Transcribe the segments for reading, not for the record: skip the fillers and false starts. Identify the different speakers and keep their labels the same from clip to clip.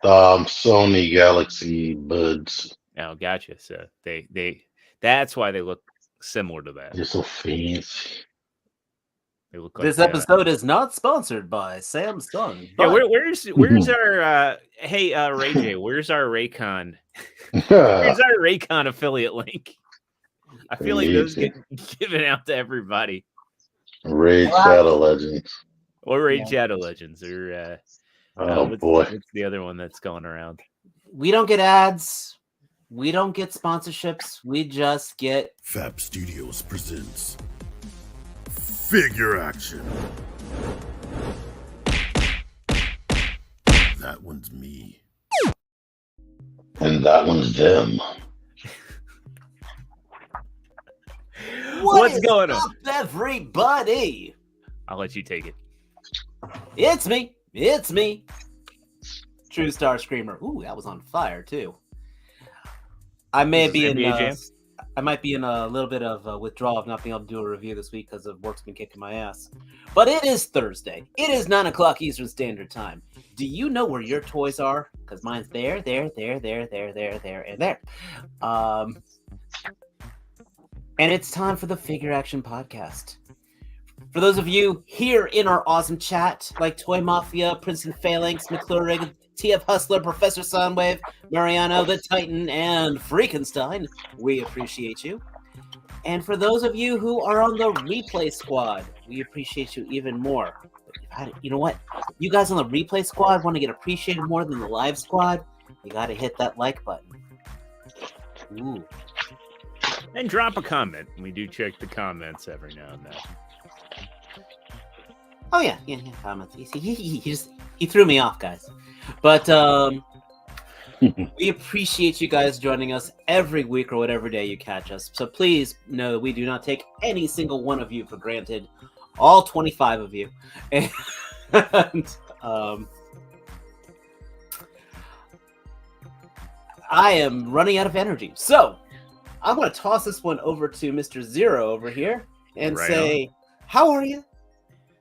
Speaker 1: Sony Galaxy Buds.
Speaker 2: Oh, gotcha. So they that's why they look similar to that.
Speaker 1: They're so fancy.
Speaker 2: They look like
Speaker 3: This episode is not sponsored by Samsung,
Speaker 2: yeah.
Speaker 3: but
Speaker 2: Where's our hey Ray J? Where's our Raycon? Where's our Raycon affiliate link? I feel like those get given out to everybody.
Speaker 1: Raid Shadow Legends.
Speaker 2: Or Raid Shadow Legends, or
Speaker 1: Boy.
Speaker 2: what's the other one that's going around?
Speaker 3: we don't get ads. We don't get sponsorships. We just get
Speaker 4: Fab Studios presents Figure Action. That one's me.
Speaker 1: And that one's them.
Speaker 2: What's going on,
Speaker 3: everybody?
Speaker 2: I'll let you take it.
Speaker 3: It's me. It's me. Trustarscreamer. Ooh, that was on fire too. I might be in a little bit of withdrawal of not being able to do a review this week because of work's been kicking my ass. But it is Thursday. It is 9 o'clock Eastern Standard Time. Do you know where your toys are? Because mine's there, and there. And it's time for the Figure Action Podcast. For those of you here in our awesome chat, like Toy Mafia, Princeton Phalanx, McClurig, TF Hustler, Professor Soundwave, Mariano, the Titan, and Freakenstein, we appreciate you. And for those of you who are on the replay squad, we appreciate you even more. You know what? You guys on the replay squad want to get appreciated more than the live squad? You got to hit that like button. Ooh.
Speaker 2: And drop a comment. We do check the comments every now and then.
Speaker 3: Oh yeah, comments. He threw me off, guys. But we appreciate you guys joining us every week or whatever day you catch us. So please know that we do not take any single one of you for granted. All 25 of you. And I am running out of energy. So I'm going to toss this one over to Mr. Zero over here and say, how are you?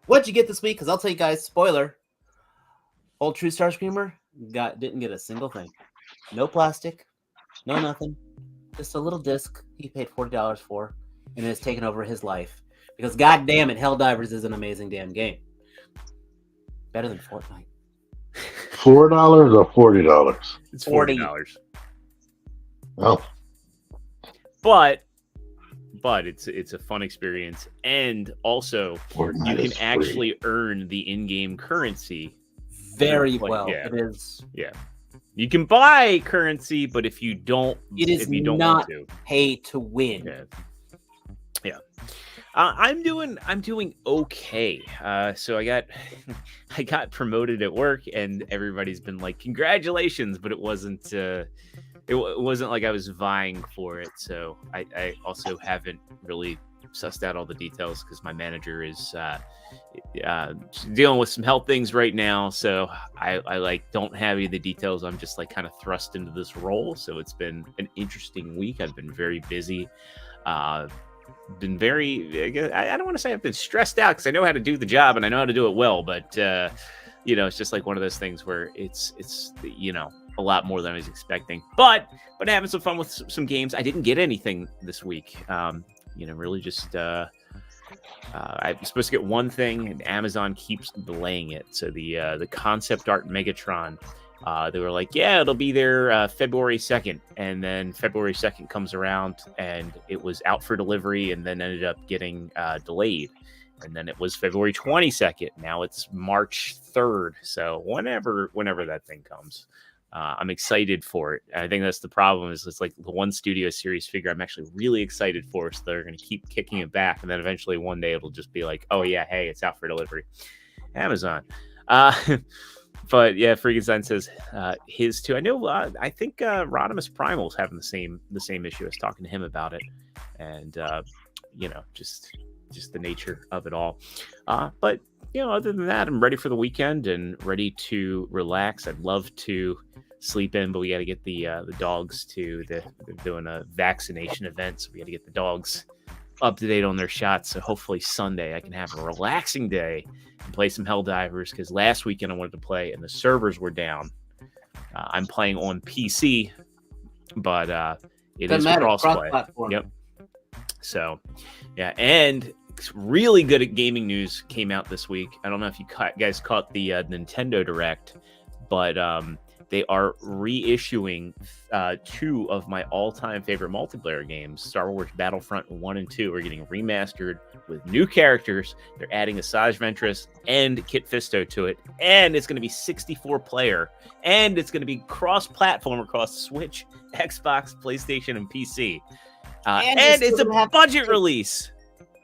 Speaker 3: What'd you get this week? Because I'll tell you guys, spoiler, old Trustarscreamer didn't get a single thing. No plastic, no nothing. Just a little disc he paid $40 for, and it's taken over his life. Because god damn it, Helldivers is an amazing damn game. Better than Fortnite.
Speaker 1: $4 or $40?
Speaker 2: It's $40.
Speaker 1: Oh.
Speaker 2: But it's a fun experience, and also
Speaker 1: Fortnite
Speaker 2: you can actually earn the in-game currency
Speaker 3: very well. Yeah. It is.
Speaker 2: Yeah, you can buy currency, but if you don't,
Speaker 3: if you don't want to pay to win.
Speaker 2: Yeah. I'm doing okay. So I got promoted at work, and everybody's been like, "Congratulations!" But it wasn't. It wasn't like I was vying for it, so I also haven't really sussed out all the details because my manager is dealing with some health things right now, so I like don't have any of the details. I'm just like kind of thrust into this role, so it's been an interesting week. I've been very busy. Been very, I don't want to say I've been stressed out because I know how to do the job and I know how to do it well, but it's just like one of those things where it's a lot more than I was expecting, but having some fun with some games. I didn't get anything this week. Really just I'm supposed to get one thing, and Amazon keeps delaying it. So the concept art Megatron, they were like, yeah, it'll be there February 2nd, and then February 2nd comes around, and it was out for delivery, and then ended up getting delayed. And then it was February 22nd. Now it's March 3rd. So whenever that thing comes. I'm excited for it. I think that's the problem. Is it's like the one Studio Series figure I'm actually really excited for, so they're going to keep kicking it back, and then eventually one day it'll just be like, oh yeah, hey, it's out for delivery, Amazon. But yeah, Freakenstein says his too. I know. I think Rodimus Primal's having the same issue. I was talking to him about it, and just the nature of it all. But other than that, I'm ready for the weekend and ready to relax. I'd love to sleep in, but we got to get the dogs they're doing a vaccination event, so we got to get the dogs up to date on their shots. So hopefully Sunday I can have a relaxing day and play some Helldivers, because last weekend I wanted to play and the servers were down. I'm playing on PC, but it
Speaker 3: Doesn't
Speaker 2: is
Speaker 3: matter,
Speaker 2: crossplay.
Speaker 3: cross-platform.
Speaker 2: Yep. So, yeah, and really good at gaming news came out this week. I don't know if you guys caught the Nintendo Direct, but they are reissuing two of my all-time favorite multiplayer games. Star Wars Battlefront 1 and 2 are getting remastered with new characters. They're adding Asajj Ventress and Kit Fisto to it, and it's going to be 64-player, and it's going to be cross-platform across Switch, Xbox, PlayStation, and PC. And it's a budget release.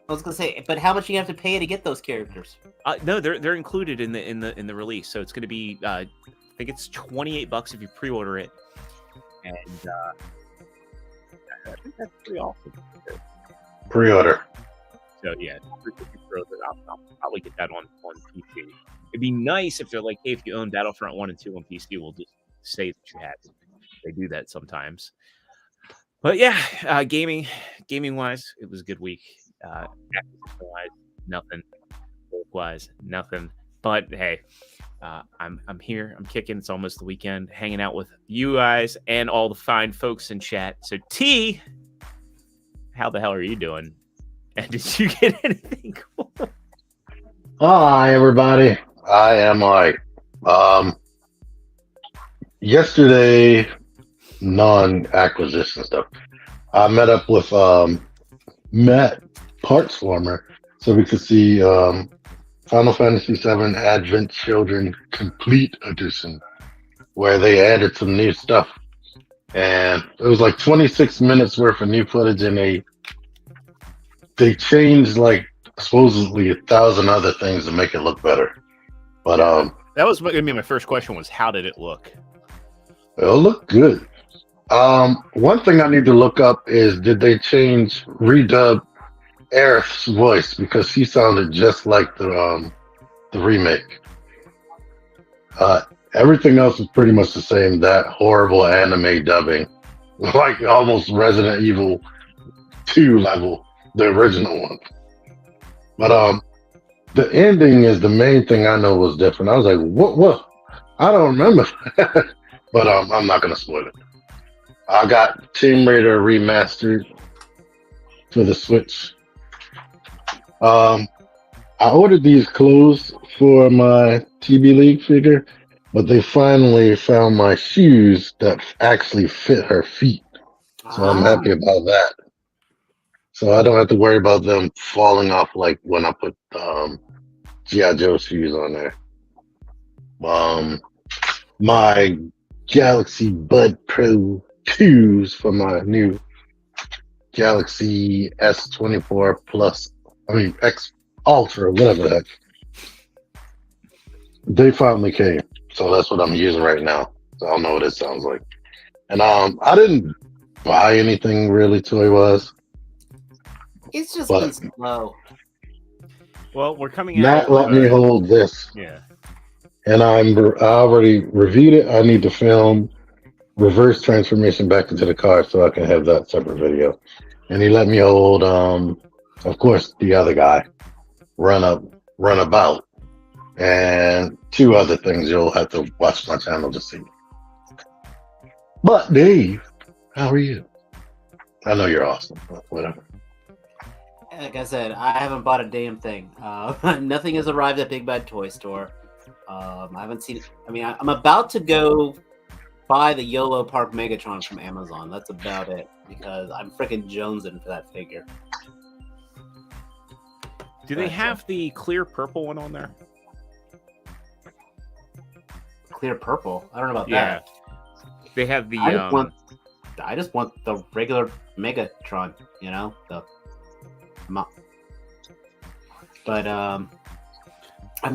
Speaker 3: I was gonna say, but how much do you have to pay to get those characters?
Speaker 2: No, they're included in the release, so it's going to be I think it's $28 if you pre-order it, and I think that's pretty awesome.
Speaker 1: Pre-order.
Speaker 2: So yeah, I'll probably get that on PC. It'd be nice if they're like, hey, if you own Battlefront 1 and 2 on PC, we'll just say that you had it. They do that sometimes. But yeah, gaming wise, it was a good week. Wise, nothing. Wise, nothing. But hey, I'm here. I'm kicking. It's almost the weekend. Hanging out with you guys and all the fine folks in chat. So T, how the hell are you doing? And did you get anything cool?
Speaker 1: Hi, everybody. I am like, yesterday, non-acquisition stuff. I met up with Matt Partsformer so we could see Final Fantasy VII Advent Children Complete Edition, where they added some new stuff. And it was like 26 minutes worth of new footage, and they changed like supposedly 1,000 other things to make it look better. But
Speaker 2: that was going to be my first question: was how did it look?
Speaker 1: It'll look good. One thing I need to look up is, did they redub Aerith's voice, because she sounded just like the remake. Everything else is pretty much the same. That horrible anime dubbing, like almost Resident Evil 2 level, the original one. But the ending is the main thing I know was different. I was like, what? I don't remember. But I'm not gonna spoil it. I got Tomb Raider remastered for the Switch. I ordered these clothes for my TB League figure, but they finally found my shoes that actually fit her feet. So I'm happy about that. So I don't have to worry about them falling off like when I put G.I. Joe shoes on there. My Galaxy Bud Pro 2s for my new Galaxy S24 Plus, X Ultra, whatever the heck. They finally came, so that's what I'm using right now. So I don't know what it sounds like. And I didn't buy anything really toy-wise.
Speaker 3: It's just been slow.
Speaker 2: Well, we're coming
Speaker 1: Matt
Speaker 2: out.
Speaker 1: Let me hold this.
Speaker 2: Yeah.
Speaker 1: And I already reviewed it. I need to film reverse transformation back into the car so I can have that separate video. And he let me hold, of course, the other guy, Runabout, and two other things you'll have to watch my channel to see. But Dave, how are you? I know you're awesome, but whatever.
Speaker 3: Like I said, I haven't bought a damn thing. Nothing has arrived at Big Bad Toy Store. I haven't seen. I'm about to go buy the YOLO Park Megatron from Amazon. That's about it, because I'm freaking jonesing for that figure.
Speaker 2: Do they have the clear purple one on there?
Speaker 3: Clear purple? I don't know about
Speaker 2: Yeah.
Speaker 3: that.
Speaker 2: They have the.
Speaker 3: I just want the regular Megatron. You know the. But I'm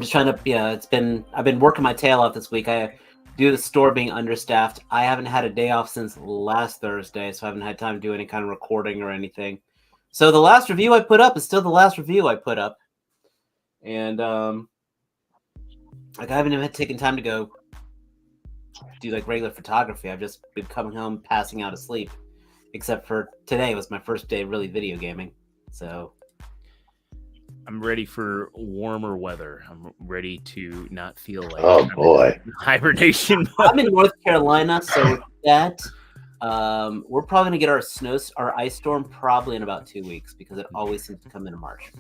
Speaker 3: just trying to. Yeah, I've been working my tail off this week. Due to the store being understaffed, I haven't had a day off since last Thursday, so I haven't had time to do any kind of recording or anything. So the last review I put up is still the last review I put up, and I haven't even taken time to go do like regular photography. I've just been coming home, passing out asleep, except for today was my first day really video gaming. So
Speaker 2: I'm ready for warmer weather. I'm ready to not feel like
Speaker 1: Oh boy.
Speaker 2: hibernation.
Speaker 3: I'm in North Carolina, so with that, we're probably gonna get our ice storm probably in about 2 weeks because it always seems to come in March.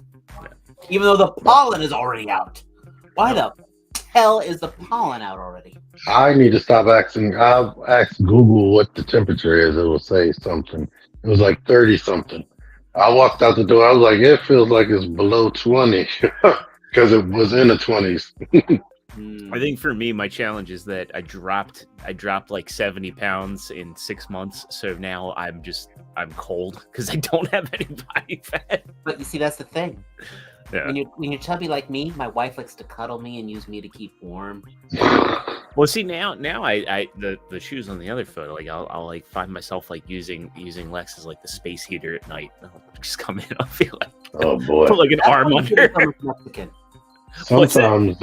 Speaker 3: Even though the pollen is already out. Why the hell is the pollen out already?
Speaker 1: I need to stop asking. I'll ask Google what the temperature is. It will say something. It was like 30 something. I walked out the door. I was like, it feels like it's below 20 because it was in the 20s.
Speaker 2: I think for me, my challenge is that I dropped like 70 pounds in 6 months. So now I'm cold because I don't have any body fat.
Speaker 3: But you see, that's the thing.
Speaker 2: Yeah.
Speaker 3: When you're chubby like me, my wife likes to cuddle me and use me to keep warm.
Speaker 2: Well, see now I the shoes on the other foot, like I'll like find myself like using Lex as like the space heater at night. I'll just come in, I'll feel like
Speaker 1: Oh boy.
Speaker 2: put like an arm under.
Speaker 3: Mexican.
Speaker 1: Sometimes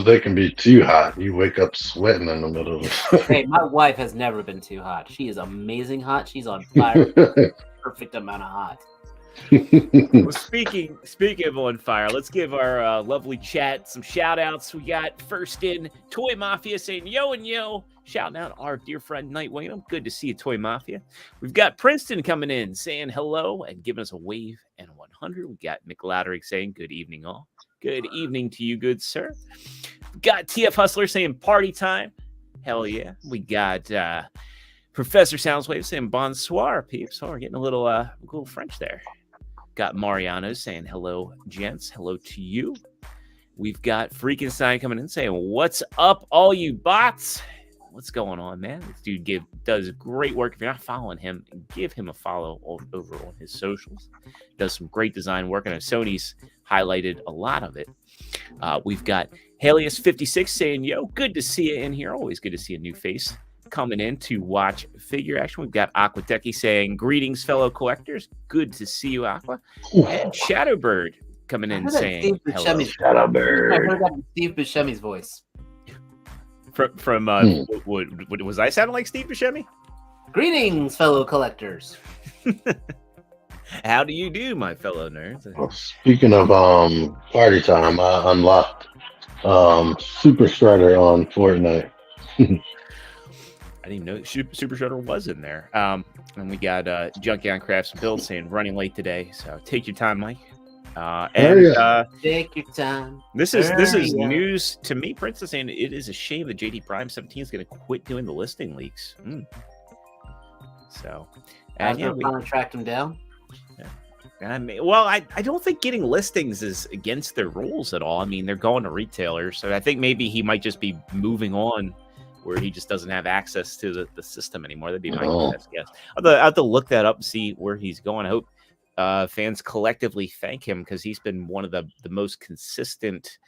Speaker 1: they can be too hot. You wake up sweating in the middle of
Speaker 3: Hey, my wife has never been too hot. She is amazing hot. She's on fire. Perfect amount of hot.
Speaker 2: Well, speaking of on fire, let's give our lovely chat some shout outs. We got first in Toy Mafia saying yo and yo, shouting out our dear friend Nightwing. Good to see you, Toy Mafia. We've got Princeton coming in saying hello and giving us a wave and a 100. We got Nick Loudery saying good evening all. Good evening to you, good sir. We got TF Hustler saying party time. Hell yeah. We got Professor Soundswave saying bonsoir, peeps. Oh, we're getting a little French there. Got Mariano saying hello, gents. Hello to you. We've got Freakenstein coming in saying, what's up, all you bots? What's going on, man? This dude does great work. If you're not following him, give him a follow over on his socials. Does some great design work. I know Sony's highlighted a lot of it. We've got Helios56 saying, yo, good to see you in here. Always good to see a new face coming in to watch figure action. We've got Aquateki saying, greetings, fellow collectors. Good to see you, Aqua. And Shadowbird coming in saying, hello.
Speaker 1: Shadowbird.
Speaker 3: I heard that in Steve Buscemi's voice.
Speaker 2: From what was I sounding like Steve Buscemi?
Speaker 3: Greetings, fellow collectors.
Speaker 2: How do you do, my fellow nerds?
Speaker 1: Well, speaking of party time, I unlocked Super Shredder on Fortnite.
Speaker 2: I didn't even know Super Shredder was in there. And we got Junkion Crafts and Build saying running late today, so take your time, Mike.
Speaker 3: Take your time.
Speaker 2: This is news to me. Prince is saying it is a shame that JD Prime 17 is going to quit doing the listing leaks. So, and
Speaker 3: yeah, we tracked him down.
Speaker 2: Yeah. I don't think getting listings is against their rules at all. I mean, they're going to retailers, so I think maybe he might just be moving on, where he just doesn't have access to the system anymore. That'd be my best guess. I'll have to look that up and see where he's going. I hope fans collectively thank him, because he's been one of the most consistent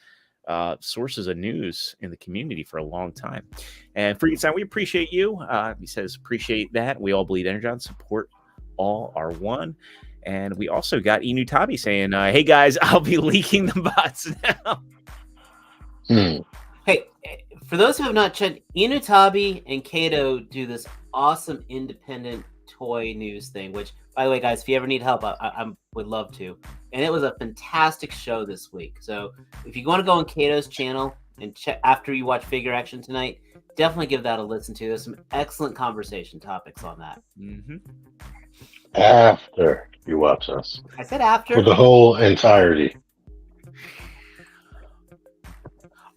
Speaker 2: sources of news in the community for a long time. And Freakenstein, we appreciate you. He says, appreciate that. We all bleed Energon. Support all are one. And we also got Inutabi saying, hey guys, I'll be leaking the bots now.
Speaker 3: Hey, for those who have not checked, Inutabi and Kato do this awesome independent toy news thing, which, by the way, guys, if you ever need help, I would love to. And it was a fantastic show this week. So if you want to go on Kato's channel and check after you watch Figure Action tonight, definitely give that a listen to. There's some excellent conversation topics on that.
Speaker 1: After you watch us.
Speaker 3: I said after.
Speaker 1: For the whole entirety.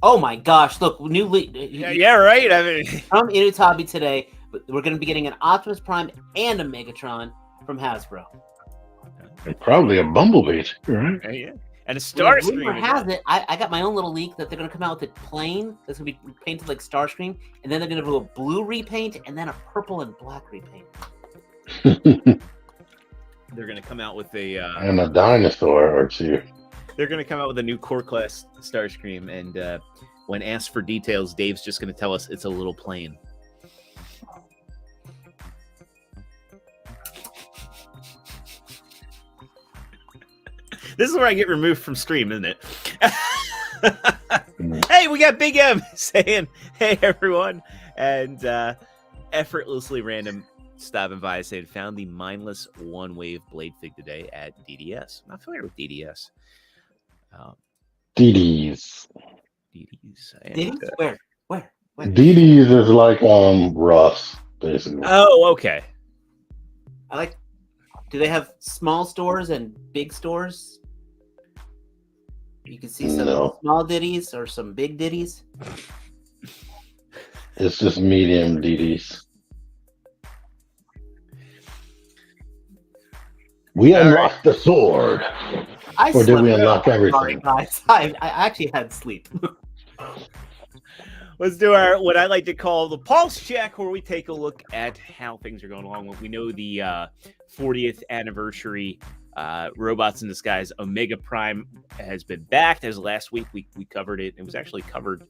Speaker 3: Oh my gosh, look, new leak.
Speaker 2: Yeah, right. I mean,
Speaker 3: from Inutabi today, we're going to be getting an Optimus Prime and a Megatron from Hasbro.
Speaker 1: And probably a Bumblebee, right?
Speaker 2: Yeah. And a Starscream.
Speaker 3: Rumor has it, I got my own little leak that they're going to come out with a plane that's going to be painted like Starscream, and then they're going to do a blue repaint and then a purple and black repaint.
Speaker 2: They're going to come out with a...
Speaker 1: and a dinosaur or two.
Speaker 2: They're going to come out with a new core class Starscream, and when asked for details, Dave's just going to tell us it's a little plane. This is where I get removed from stream, isn't it? Hey, we got Big M saying, hey, everyone. And effortlessly random stopping by saying found the mindless one wave blade fig today at DDS. I'm not familiar with DDS.
Speaker 1: DDs.
Speaker 2: DDs.
Speaker 3: DDs? Where?
Speaker 1: DDs is like Ross, basically.
Speaker 2: Oh, okay.
Speaker 3: I like. Do they have small stores and big stores? You can see some small ditties or some big ditties.
Speaker 1: It's just medium DDs. We unlocked the sword. Or did we unlock everything?
Speaker 3: Sorry, guys. I actually had sleep.
Speaker 2: Let's do our what I like to call the pulse check, where we take a look at how things are going along. We know the 40th anniversary Robots in Disguise Omega Prime has been backed. As last week we covered it. It was actually covered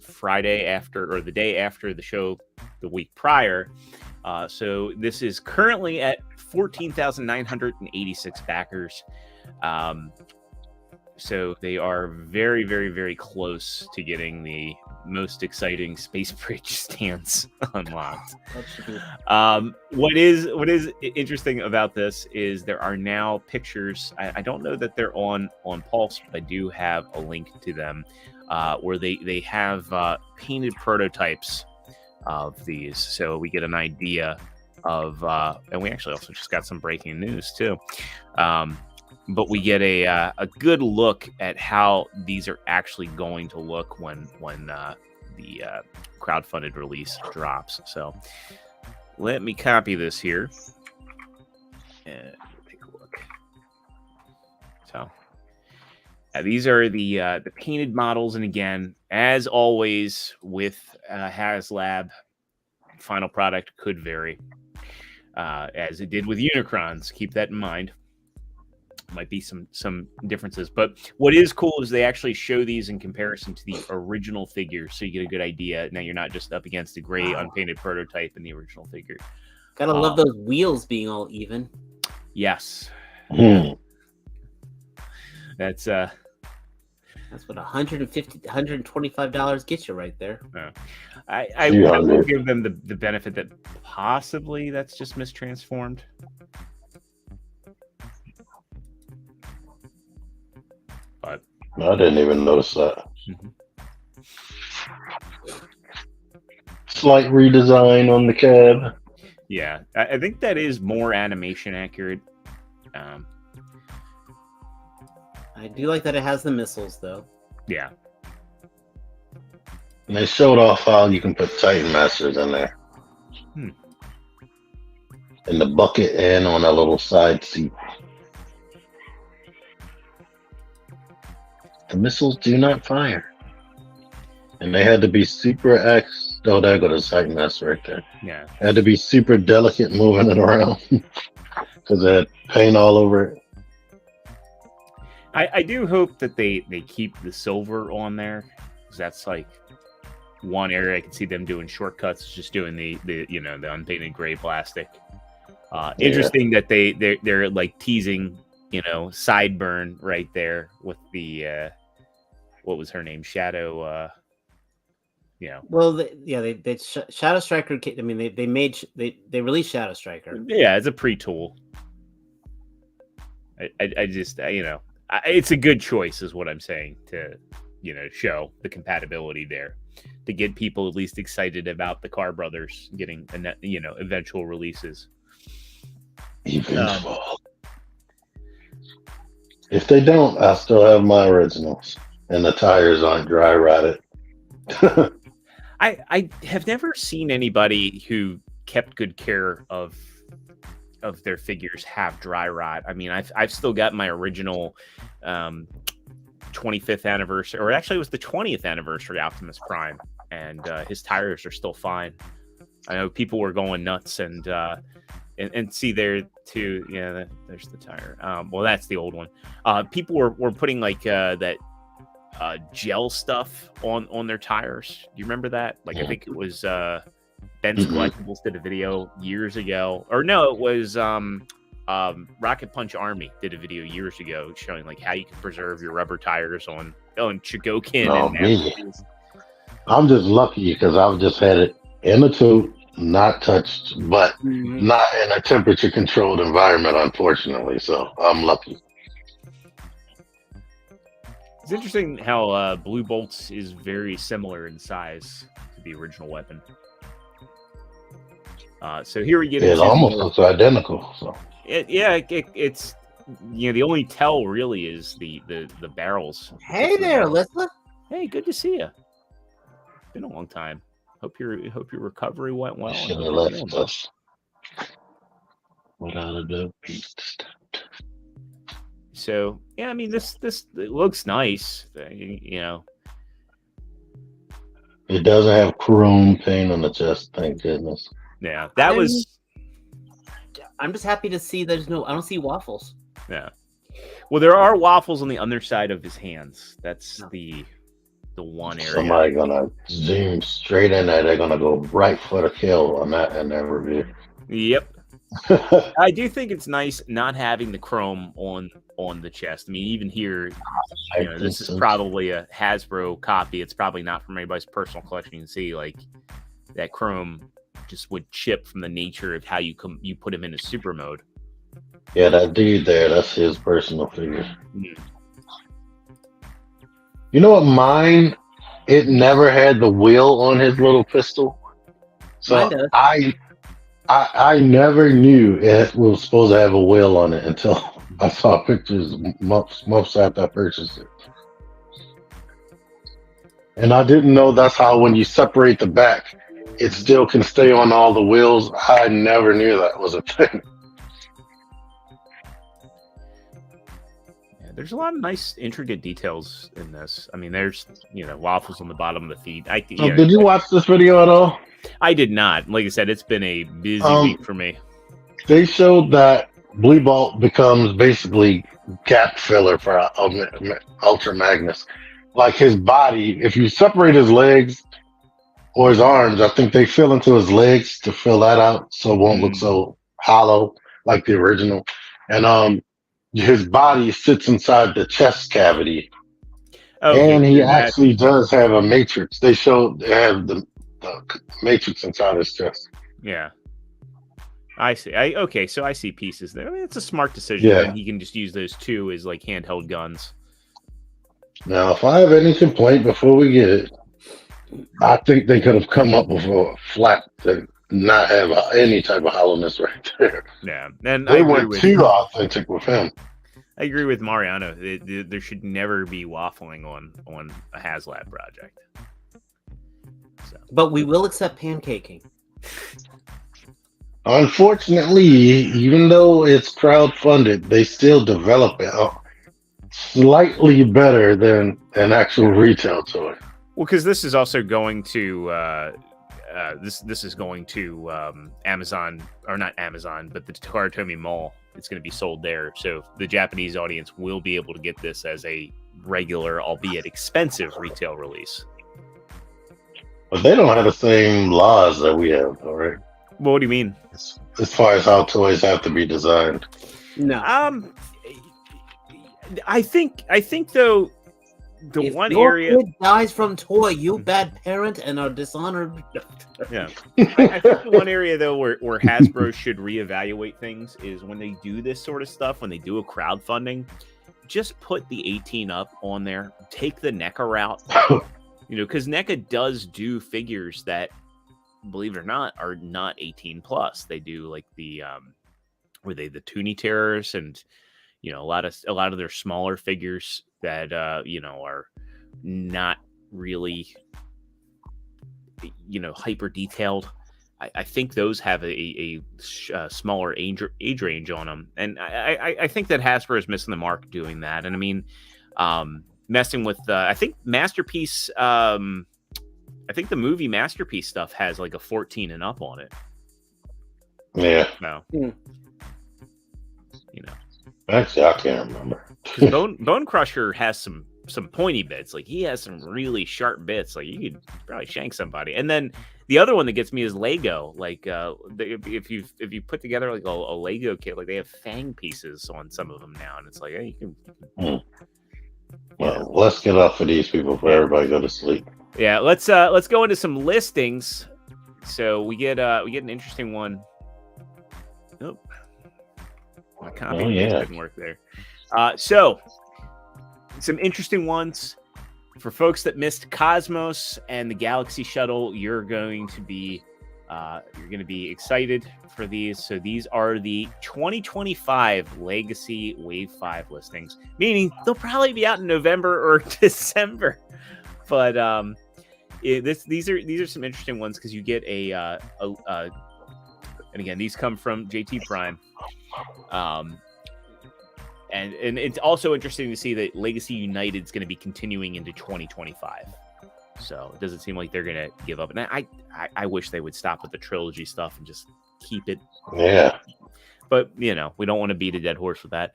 Speaker 2: Friday after, or the day after the show the week prior. So this is currently at 14,986 backers. So they are very, very, very close to getting the most exciting Space Bridge stance unlocked. What is interesting about this is there are now pictures. I don't know that they're on Pulse, but I do have a link to them where they have painted prototypes of these, so we get an idea of. And we actually also just got some breaking news too. But we get a good look at how these are actually going to look when the crowdfunded release drops. So let me copy this here and take a look. So these are the painted models, and again, as always with HasLab, final product could vary, as it did with Unicrons. Keep that in mind. Might be some differences, but what is cool is they actually show these in comparison to the original figure, so you get a good idea. Now you're not just up against a gray unpainted prototype in the original figure.
Speaker 3: Gotta love those wheels being all even.
Speaker 2: Yes. That's
Speaker 3: what $125 gets you right there.
Speaker 2: I will give them the benefit that possibly that's just mistransformed. But
Speaker 1: I didn't even notice that. Slight redesign on the cab.
Speaker 2: Yeah, I think that is more animation accurate.
Speaker 3: I do like that it has the missiles, though.
Speaker 2: Yeah.
Speaker 1: And they showed off how you can put Titan Masters in there. In the bucket and on a little side seat. The missiles do not fire. And they had to be super X. Oh, there goes the Titan Master right there.
Speaker 2: Yeah.
Speaker 1: They had to be super delicate moving it around. Because they had paint all over it.
Speaker 2: I do hope that they keep the silver on there. Because that's like one area I can see them doing shortcuts, just doing the unpainted gray plastic. Interesting that they're like teasing, sideburn right there with the what was her name, Shadow.
Speaker 3: Well, they Shadow Striker. I mean, they released Shadow Striker.
Speaker 2: Yeah, it's a pre-tool. I just it's a good choice, is what I'm saying, to show the compatibility there, to get people at least excited about the Car Brothers getting eventual releases.
Speaker 1: Eventual. If they don't, I still have my originals, and the tires aren't dry rotted.
Speaker 2: I have never seen anybody who kept good care of their figures have dry rot. I mean, I've still got my original 25th anniversary, or actually it was the 20th anniversary Optimus Prime, and his tires are still fine. I know people were going nuts, and see there too. Yeah, there's the tire. Well, that's the old one. People were putting like that gel stuff on their tires. Do you remember that? Like, I think it was Ben's Collectibles did a video years ago, or no, it was Rocket Punch Army did a video years ago showing like how you can preserve your rubber tires on Chogokin.
Speaker 1: Oh, me. I'm just lucky because I've just had it in the tube, not touched, but not in a temperature controlled environment, unfortunately. So I'm lucky.
Speaker 2: It's interesting how Blue Bolts is very similar in size to the original weapon. So here we get
Speaker 1: It almost looks identical. So
Speaker 2: it's the only tell really is the barrels.
Speaker 3: Hey there, Alyssa.
Speaker 2: Hey, good to see you. Been a long time. Hope your recovery went well.
Speaker 1: Should have left us without a dope.
Speaker 2: So yeah, I mean this it looks nice.
Speaker 1: It doesn't have chrome paint on the chest, thank goodness.
Speaker 2: Yeah,
Speaker 3: I'm just happy to see I don't see waffles.
Speaker 2: Yeah. Well, there are waffles on the underside of his hands. That's the one area.
Speaker 1: Somebody gonna zoom straight in there. They're gonna go right for the kill on that in that review.
Speaker 2: Yep. I do think it's nice not having the chrome on the chest. I mean, even here, this is probably a Hasbro copy. It's probably not from anybody's personal collection. You can see like that chrome just would chip from the nature of how you put him in a super mode.
Speaker 1: Yeah, that dude there, that's his personal figure. You know what? Mine, it never had the wheel on his little pistol. So I never knew it was supposed to have a wheel on it until I saw pictures months after I purchased it. And I didn't know that's how when you separate the back, it still can stay on all the wheels. I never knew that was a thing.
Speaker 2: Yeah, there's a lot of nice, intricate details in this. I mean, there's waffles on the bottom of the feet.
Speaker 1: Did you watch this video at all?
Speaker 2: I did not. Like I said, it's been a busy week for me.
Speaker 1: They showed that Blue Bolt becomes basically gap filler for Ultra Magnus. Like his body, if you separate his legs or his arms, I think they fill into his legs to fill that out so it won't look so hollow like the original. And his body sits inside the chest cavity. And he actually does have a matrix. They have the matrix inside his chest.
Speaker 2: Yeah. I see. So I see pieces there. I mean, it's a smart decision.
Speaker 1: Yeah.
Speaker 2: And he can just use those two as like handheld guns.
Speaker 1: Now, if I have any complaint before we get it, I think they could have come up with a flap to not have any type of hollowness right there.
Speaker 2: Yeah. And
Speaker 1: they went too authentic with him.
Speaker 2: I agree with Mariano. There should never be waffling on a HasLab project. So.
Speaker 3: But we will accept pancaking.
Speaker 1: Unfortunately, even though it's crowdfunded, they still develop it slightly better than an actual retail toy.
Speaker 2: Well, because this is also going to this is going to Amazon, or not Amazon, but the Takara Mall. It's going to be sold there, so the Japanese audience will be able to get this as a regular, albeit expensive, retail release.
Speaker 1: But they don't have the same laws that we have, all right?
Speaker 2: Well, what do you mean?
Speaker 1: As far as how toys have to be designed.
Speaker 3: No.
Speaker 2: I think though,
Speaker 3: if your kid dies from toy, you bad parent and are dishonored.
Speaker 2: Yeah. I think the one area though where Hasbro should reevaluate things is when they do this sort of stuff, when they do a crowdfunding, just put the 18 up on there, take the NECA route. Because NECA does do figures that, believe it or not, are not 18 plus. They do like the the Toonie Terrors and a lot of their smaller figures that are not really hyper detailed. I think those have a smaller age range on them, and I think that Hasbro is missing the mark doing that. And I mean, messing with I think Masterpiece. I think the movie Masterpiece stuff has like a 14 and up on it.
Speaker 1: Yeah.
Speaker 2: No.
Speaker 1: Actually, I can't remember.
Speaker 2: Bone Crusher has some pointy bits. Like he has some really sharp bits. Like you could probably shank somebody. And then the other one that gets me is Lego. Like if you put together like a Lego kit, like they have fang pieces on some of them now, and it's like, hey, you can.
Speaker 1: Well, let's get off of these people before everybody go to sleep.
Speaker 2: Yeah, let's go into some listings So we get an interesting one. Oh, my copy didn't work there. So some interesting ones for folks that missed Cosmos and the Galaxy Shuttle. You're going to be excited for these. So these are the 2025 Legacy Wave 5 listings, meaning they'll probably be out in November or December. But these are some interesting ones because you get and again, these come from JT Prime. And it's also interesting to see that Legacy United is going to be continuing into 2025. So it doesn't seem like they're going to give up. And I wish they would stop with the trilogy stuff and just keep it.
Speaker 1: Yeah.
Speaker 2: But, we don't want to beat a dead horse with that.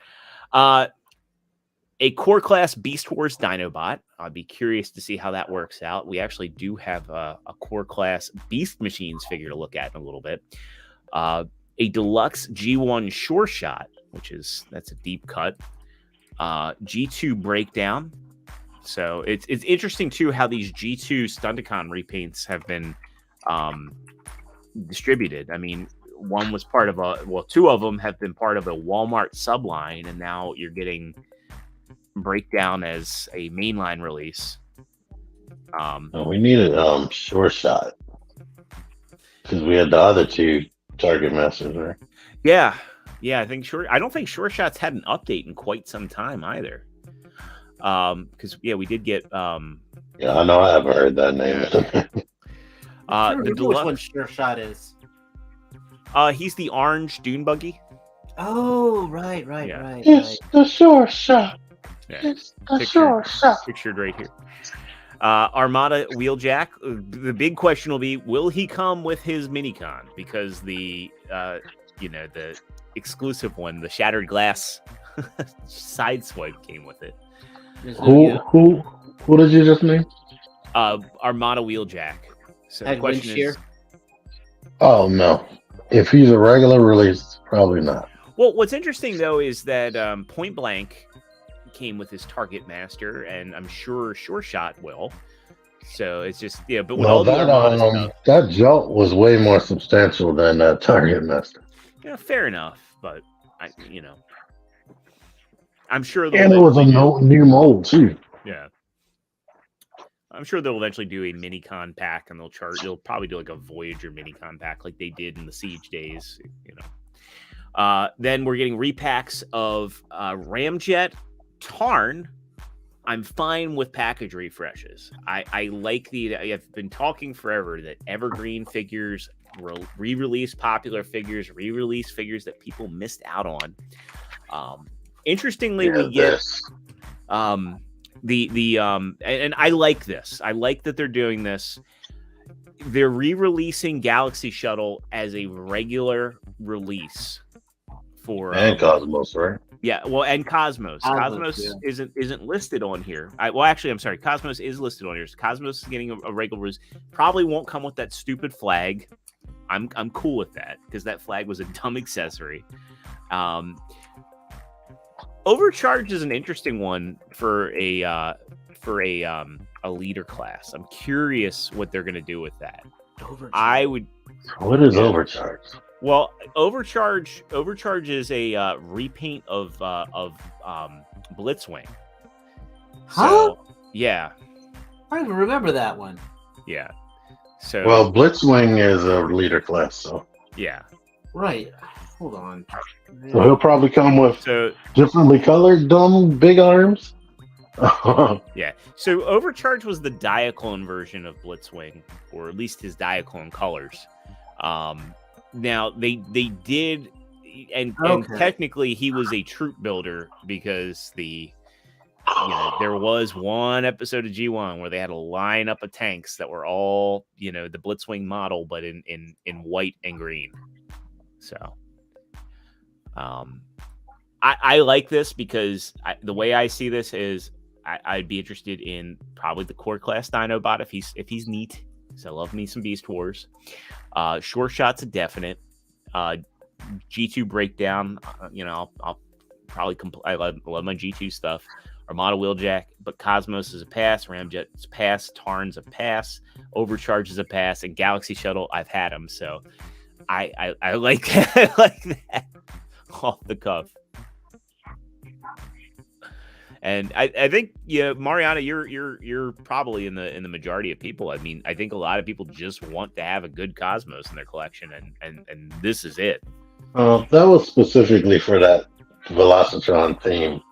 Speaker 2: A core class Beast Wars Dinobot. I'd be curious to see how that works out. We actually do have a core class Beast Machines figure to look at in a little bit. A deluxe G1 Sure Shot, that's a deep cut. G2 Breakdown. So it's interesting too how these G2 Stunticon repaints have been distributed. I mean, one was part of two of them have been part of a Walmart subline, and now you're getting Breakdown as a mainline release.
Speaker 1: We needed Sure Shot because we had the other two Target Masters, right?
Speaker 2: Yeah, I don't think Sure Shot's had an update in quite some time either. Because we did get
Speaker 1: I know I haven't heard that name.
Speaker 3: The which one Sure Shot is?
Speaker 2: He's the orange dune buggy.
Speaker 3: Oh, right.
Speaker 1: It's the Sure Shot.
Speaker 2: Yeah.
Speaker 1: It's the Sure Shot.
Speaker 2: Pictured right here. Armada Wheeljack. The big question will be: will he come with his minicon? Because the exclusive one, the Shattered Glass Sideswipe, came with it.
Speaker 1: Who did you just name?
Speaker 2: Armada Wheeljack. So the question is,
Speaker 1: oh no, if he's a regular release, probably not.
Speaker 2: Well, what's interesting though is that Point Blank came with his Target Master, and I'm sure Sure Shot will. So it's just but with all the Armada stuff,
Speaker 1: that jolt was way more substantial than that Target Master.
Speaker 2: Yeah, fair enough, but I'm sure.
Speaker 1: And it was a new mold too.
Speaker 2: Yeah, I'm sure they'll eventually do a minicon pack, and they'll probably do like a Voyager minicon pack, like they did in the Siege days. Then we're getting repacks of Ramjet, Tarn. I'm fine with package refreshes. I like I've been talking forever that Evergreen figures re-release popular figures, re-release figures that people missed out on. Interestingly, we get and I like this. I like that they're doing this. They're re-releasing Galaxy Shuttle as a regular release for
Speaker 1: Cosmos, right?
Speaker 2: Yeah, well, and Cosmos. Cosmos isn't listed on here. Actually, I'm sorry. Cosmos is listed on here. So Cosmos is getting a regular release. Probably won't come with that stupid flag. I'm cool with that because that flag was a dumb accessory. Overcharge is an interesting one for a leader class. I'm curious what they're going to do with that.
Speaker 1: Overcharge. What is Overcharge?
Speaker 2: Well, Overcharge is a repaint of Blitzwing.
Speaker 3: Huh?
Speaker 2: So, yeah.
Speaker 3: I don't even remember that one.
Speaker 2: Yeah. So
Speaker 1: Blitzwing is a leader class, so
Speaker 2: yeah.
Speaker 3: Right. Hold on.
Speaker 1: So he'll probably come with differently colored dumb big arms.
Speaker 2: Yeah. So Overcharge was the Diaclone version of Blitzwing, or at least his Diaclone colors. Now they did, and technically he was a troop builder because there was one episode of G1 where they had a lineup of tanks that were all the Blitzwing model, but in white and green. So, I like this because the way I see this is I'd be interested in probably the core class Dinobot if he's neat. Because I love me some Beast Wars. Sure Shot's a definite. G2 Breakdown. I'll probably I love my G2 stuff. Armada Wheeljack, but Cosmos is a pass, Ramjet's a pass, Tarn's a pass, Overcharge is a pass, and Galaxy Shuttle, I've had them, so I like that, like that off the cuff. And I think Mariana, you're probably in the majority of people. I mean, I think a lot of people just want to have a good Cosmos in their collection, and this is it.
Speaker 1: That was specifically for that Velocitron theme.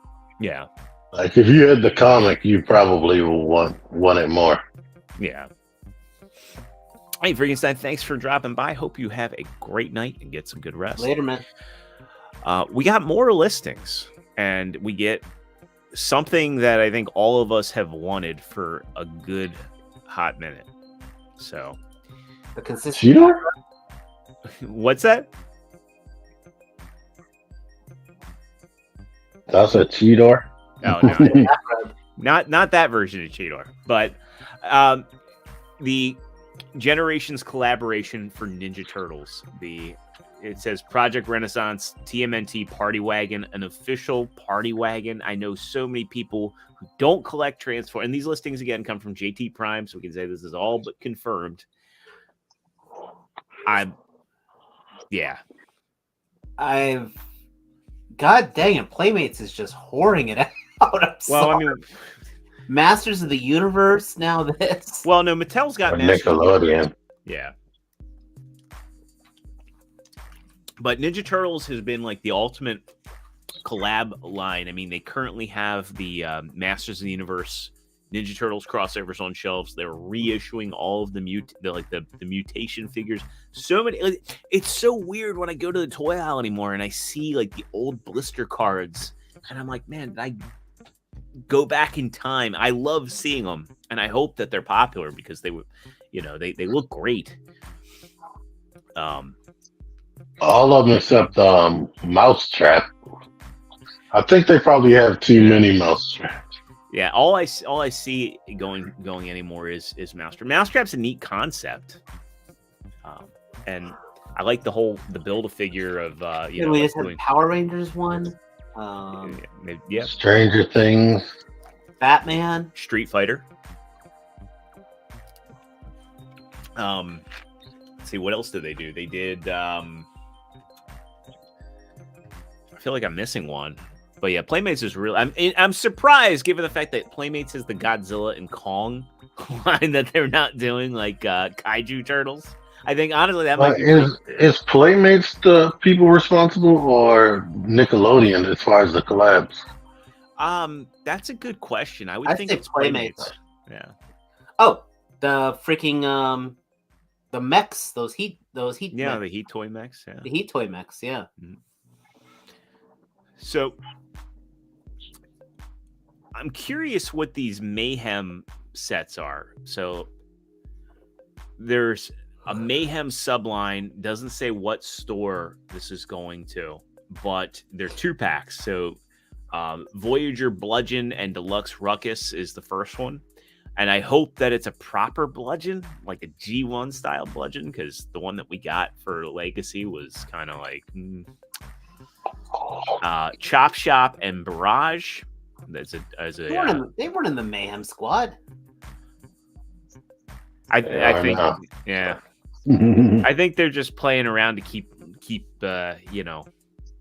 Speaker 2: Yeah.
Speaker 1: Like if you had the comic, you probably will want it more.
Speaker 2: Yeah. Hey, Frankenstein, thanks for dropping by. Hope you have a great night and get some good rest.
Speaker 3: Later, man.
Speaker 2: We got more listings, and we get something that I think all of us have wanted for a good hot minute. So,
Speaker 3: The consistent.
Speaker 1: Cheetor?
Speaker 2: what's that?
Speaker 1: That's a Cheetor?
Speaker 2: Oh no, not that version of Cheetor, but the Generations collaboration for Ninja Turtles. It says Project Renaissance TMNT Party Wagon, an official party wagon. I know so many people who don't collect Transform, and these listings again come from JT Prime, so we can say this is all but confirmed.
Speaker 3: God dang it, Playmates is just whoring it out.
Speaker 2: Well, I mean,
Speaker 3: Masters of the Universe, now this.
Speaker 2: well, no, Mattel's got
Speaker 1: Or
Speaker 2: Masters of the
Speaker 1: Nickelodeon.
Speaker 2: Universe. Yeah. But Ninja Turtles has been like the ultimate collab line. I mean, they currently have the Masters of the Universe Ninja Turtles crossovers on shelves. They're reissuing all of the mutation figures. So many. Like, it's so weird when I go to the toy aisle anymore and I see like the old blister cards, and I'm like, man, did I go back in time? I love seeing them, and I hope that they're popular because they would, they look great.
Speaker 1: All of them except Mousetrap. I think they probably have too many Mousetraps.
Speaker 2: Yeah, all I see going anymore is Mousetrap. Mousetrap's a neat concept, and I like the build-a-figure of
Speaker 3: we just had Power Rangers one.
Speaker 2: Yeah,
Speaker 1: Stranger Things.
Speaker 3: Batman.
Speaker 2: Street Fighter. Let's see, what else did they do? They did. I feel like I'm missing one, but yeah, Playmates is real. I'm surprised given the fact that Playmates is the Godzilla and Kong line that they're not doing like Kaiju Turtles. I think honestly that might be
Speaker 1: is Playmates the people responsible or Nickelodeon as far as the collabs?
Speaker 2: That's a good question. I would think
Speaker 3: say
Speaker 2: it's Playmates. Yeah.
Speaker 3: Oh, the freaking the mechs, those heat
Speaker 2: Yeah,
Speaker 3: mechs.
Speaker 2: the Heat Toy Mechs. Yeah.
Speaker 3: The Heat Toy mechs, yeah.
Speaker 2: Mm-hmm. So I'm curious what these Mayhem sets are. So there's a Mayhem subline, doesn't say what store this is going to, but they're 2-packs. So Voyager Bludgeon and Deluxe Ruckus is the first one. And I hope that it's a proper bludgeon, like a G1 style bludgeon, because the one that we got for Legacy was kind of like Chop Shop and Barrage.
Speaker 3: They weren't in the Mayhem squad.
Speaker 2: I think, yeah. I think they're just playing around to keep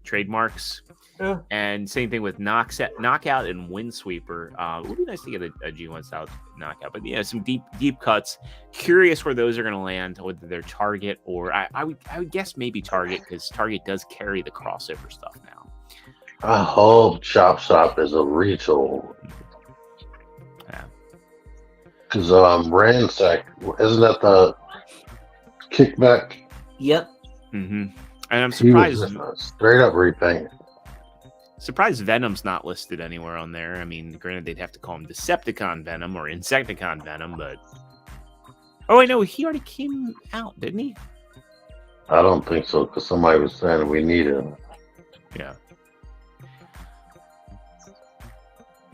Speaker 2: trademarks.
Speaker 3: Yeah.
Speaker 2: And same thing with Knockout and Windsweeper. It would be nice to get a G1 style Knockout, but yeah, some deep cuts. Curious where those are going to land, whether they're Target or I would guess maybe Target, because Target does carry the crossover stuff now.
Speaker 1: I hope Chop Shop is a retool.
Speaker 2: Yeah.
Speaker 1: Because Ransack, isn't that the kickback?
Speaker 3: Yep.
Speaker 2: Mm-hmm. And I'm surprised.
Speaker 1: He was just straight up repaint.
Speaker 2: Surprised Venom's not listed anywhere on there. I mean, granted, they'd have to call him Decepticon Venom or Insecticon Venom, but... Oh, I know, he already came out, didn't he?
Speaker 1: I don't think so, because somebody was saying we need him.
Speaker 2: Yeah.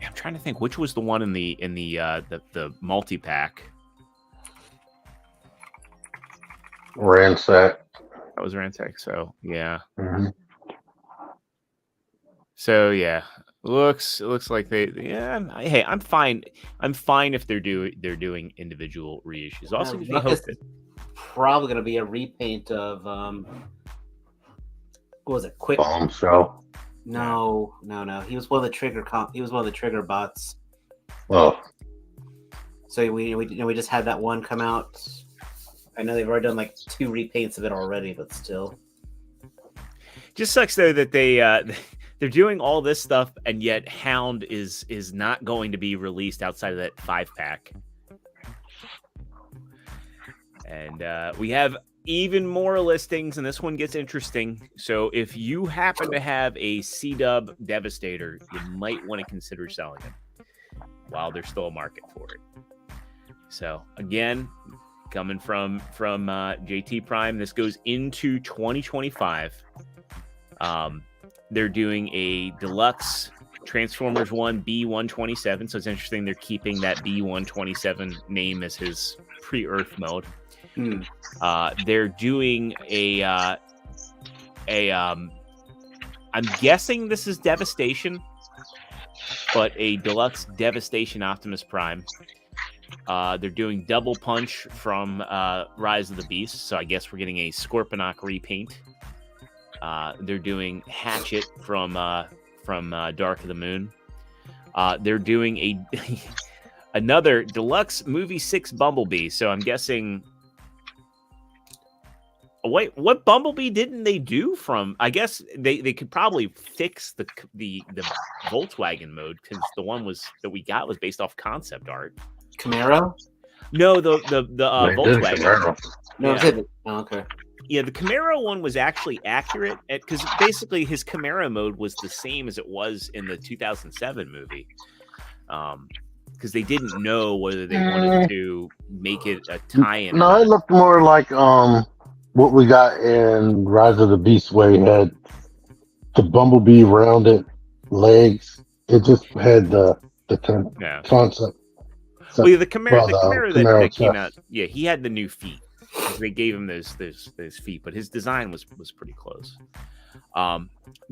Speaker 2: I'm trying to think, which was the one in the multi-pack?
Speaker 1: Ransack.
Speaker 2: That was Ransack, so, yeah.
Speaker 1: Mm-hmm.
Speaker 2: So, yeah. Looks like they. Yeah. Hey, I'm fine. I'm fine if they're doing individual reissues. Also, gives me hope
Speaker 3: Ruckus
Speaker 2: that
Speaker 3: probably going to be a repaint of what was it? Quick?
Speaker 1: Bombshell.
Speaker 3: No. He was one of the trigger. He was one of the trigger bots.
Speaker 1: Oh,
Speaker 3: So we just had that one come out. I know they've already done like 2 repaints of it already, but still.
Speaker 2: just sucks though that they're doing all this stuff and yet Hound is not going to be released outside of that 5-pack. And we have even more listings, and this one gets interesting. So if you happen to have a C-Dub Devastator, you might want to consider selling it while there's still a market for it. So again, coming from JT Prime, this goes into 2025. They're doing a deluxe Transformers 1 B127. So it's interesting they're keeping that B127 name as his pre-Earth mode. They're doing I'm guessing this is Devastation, but a deluxe Devastation Optimus Prime. They're doing Double Punch from Rise of the Beast, so I guess we're getting a Scorponok repaint. They're doing Hatchet from Dark of the Moon. They're doing another deluxe Movie 6 Bumblebee, so I'm guessing. Wait, what Bumblebee didn't they do from? I guess they could probably fix the Volkswagen mode, because the one that we got was based off concept art.
Speaker 3: Camaro?
Speaker 2: No, the Volkswagen.
Speaker 3: No,
Speaker 2: Yeah.
Speaker 3: Okay.
Speaker 2: Yeah, the Camaro one was actually accurate because basically his Camaro mode was the same as it was in the 2007 movie. Because they didn't know whether they wanted to make it a tie-in.
Speaker 1: No, it looked more like what we got in Rise of the Beast, where he had the Bumblebee rounded legs. It just had the concept. So,
Speaker 2: Well, yeah, the Camaro that
Speaker 1: Camaro
Speaker 2: came out, yeah, he had the new feet. They gave him those feet, but his design was pretty close.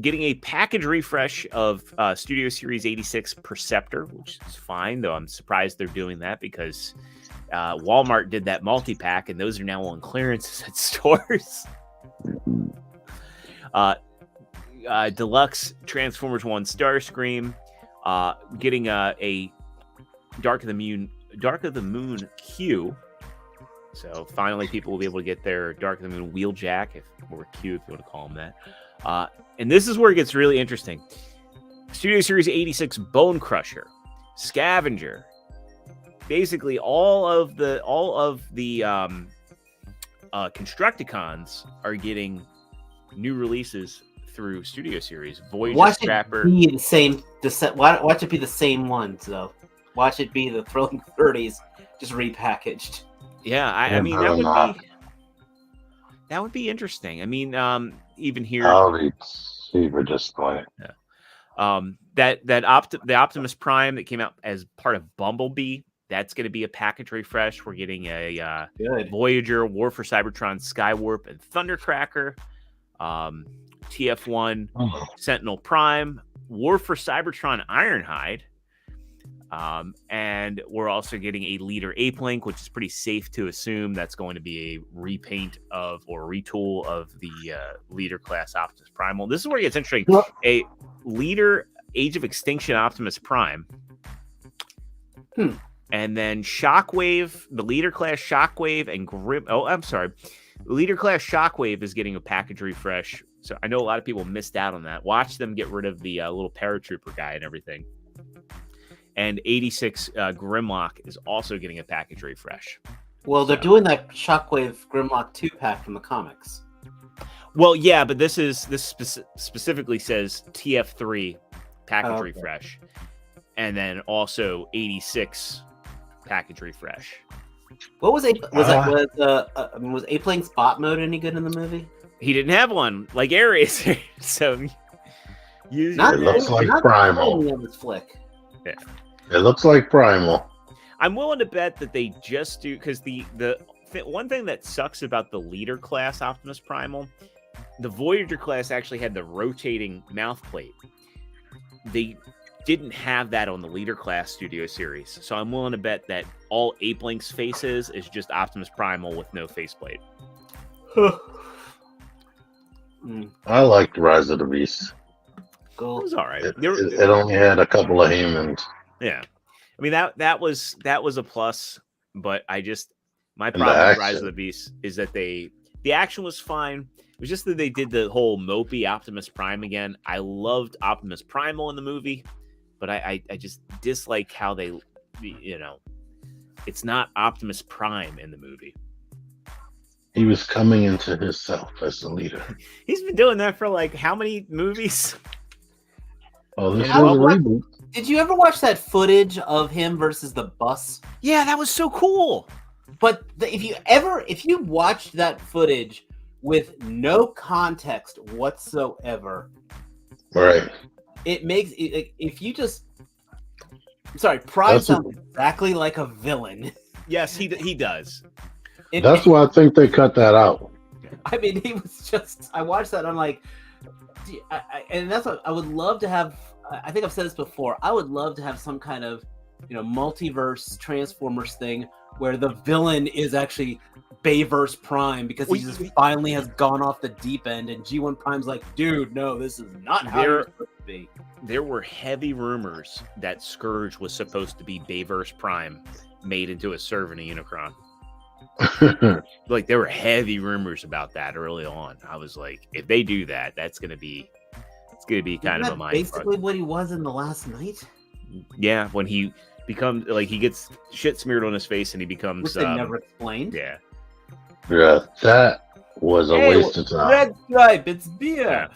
Speaker 2: Getting a package refresh of Studio Series 86 Perceptor, which is fine, though I'm surprised they're doing that because Walmart did that multi-pack, and those are now on clearances at stores. Deluxe Transformers 1 Starscream, getting a Dark of the Moon Q. So finally, people will be able to get their Dark of the Moon Wheeljack, or Q if you want to call them that. And this is where it gets really interesting. Studio Series 86 Bone Crusher, Scavenger, basically all of the Constructicons are getting new releases through Studio Series. Voyager Scrapper.
Speaker 3: Watch it be the same ones though. Watch it be the Thrilling 30s, just repackaged.
Speaker 2: Yeah, I mean that would be interesting. I mean, even here,
Speaker 1: I'll be super disappointed.
Speaker 2: Yeah. The Optimus Prime that came out as part of Bumblebee, that's going to be a package refresh. We're getting a Voyager, War for Cybertron, Skywarp, and Thundercracker, TF1, Sentinel Prime, War for Cybertron, Ironhide. And we're also getting a Leader Ape Link, which is pretty safe to assume that's going to be a repaint of or retool of the Leader class Optimus Primal. This is where it gets interesting. A Leader Age of Extinction Optimus Prime. And then Shockwave, the Leader class Shockwave and Grim. Oh, I'm sorry. Leader class Shockwave is getting a package refresh. So I know a lot of people missed out on that. Watch them get rid of the little paratrooper guy and everything. And 86 Grimlock is also getting a package refresh.
Speaker 3: Well, they're doing that Shockwave Grimlock 2-pack from the comics.
Speaker 2: Well, yeah, but this specifically says TF3 package refresh, and then also 86 package refresh.
Speaker 3: What was was A-Plane's bot mode any good in the movie?
Speaker 2: He didn't have one like Air Racer, so
Speaker 1: it looks like Primal.
Speaker 3: Flick.
Speaker 2: Yeah.
Speaker 1: It looks like Primal.
Speaker 2: I'm willing to bet that they just do, because the one thing that sucks about the Leader class Optimus Primal, the Voyager class actually had the rotating mouth plate. didn't have that on the Leader Class Studio series. So I'm willing to bet that all Ape Link's faces is just Optimus Primal with no faceplate.
Speaker 1: I liked Rise of the Beast.
Speaker 2: It was all right.
Speaker 1: It only had a couple of humans.
Speaker 2: Yeah, I mean that was a plus, but my problem with Rise of the Beast is that the action was fine. It was just that they did the whole mopey Optimus Prime again. I loved Optimus Primal in the movie, but I just dislike how they, it's not Optimus Prime in the movie.
Speaker 1: He was coming into himself as the leader.
Speaker 2: He's been doing that for like how many movies?
Speaker 1: Oh, this is a reboot.
Speaker 3: Did you ever watch that footage of him versus the bus?
Speaker 2: Yeah, that was so cool.
Speaker 3: But if you watched that footage with no context whatsoever,
Speaker 1: right?
Speaker 3: It makes if you just. Prime sounds exactly like a villain.
Speaker 2: Yes, he does.
Speaker 1: That's why I think they cut that out.
Speaker 3: I mean, he was just. I watched that. I'm like, and that's what I would love to have. I think I've said this before. I would love to have some kind of, multiverse Transformers thing where the villain is actually Bayverse Prime because he just finally has gone off the deep end, and G1 Prime's like, dude, no, this is not how you're supposed to be.
Speaker 2: There were heavy rumors that Scourge was supposed to be Bayverse Prime made into a servant of Unicron. Like there were heavy rumors about that early on. I was like, if they do that, it's gonna be kind of a mind
Speaker 3: basically what he was in The Last Night.
Speaker 2: Yeah, when he becomes he gets shit smeared on his face and he becomes.
Speaker 3: Which they never explained.
Speaker 2: Yeah.
Speaker 1: Yeah, that was a waste of time.
Speaker 3: Red Stripe, it's beer.
Speaker 2: Yeah.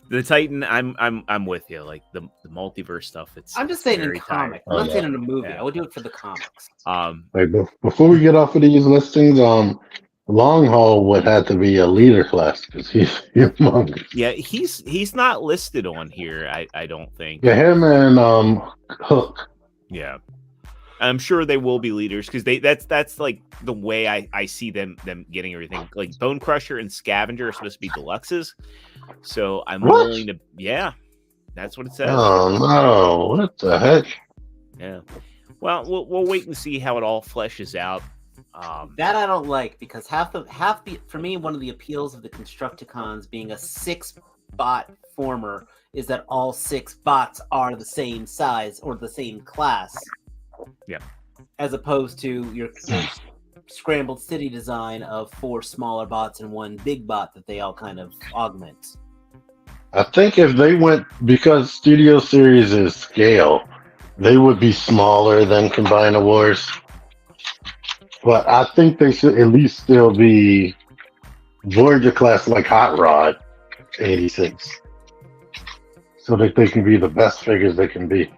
Speaker 2: The Titan, I'm with you. Like the multiverse stuff.
Speaker 3: I'm just saying in comics. I'm not saying in a movie. Yeah. I would do it for the comics.
Speaker 1: Wait, before we get off of these listings, Long Haul would have to be a leader class because he's humongous.
Speaker 2: Yeah, he's not listed on here. I don't think.
Speaker 1: Yeah, him and Hook.
Speaker 2: Yeah, I'm sure they will be leaders because that's like the way I see them getting everything. Like Bone Crusher and Scavenger are supposed to be deluxes. So I'm willing to, that's what it says.
Speaker 1: Oh no! What the heck?
Speaker 2: Yeah. Well, we'll wait and see how it all fleshes out.
Speaker 3: That I don't like because half the for me one of the appeals of the Constructicons being a 6-bot former is that all 6 bots are the same size or the same class.
Speaker 2: Yeah.
Speaker 3: As opposed to your scrambled city design of 4 smaller bots and 1 big bot that they all kind of augment.
Speaker 1: I think if they went, because Studio Series is scale, they would be smaller than Combiner Wars. But I think they should at least still be Voyager class like Hot Rod 86. So that they can be the best figures they can be.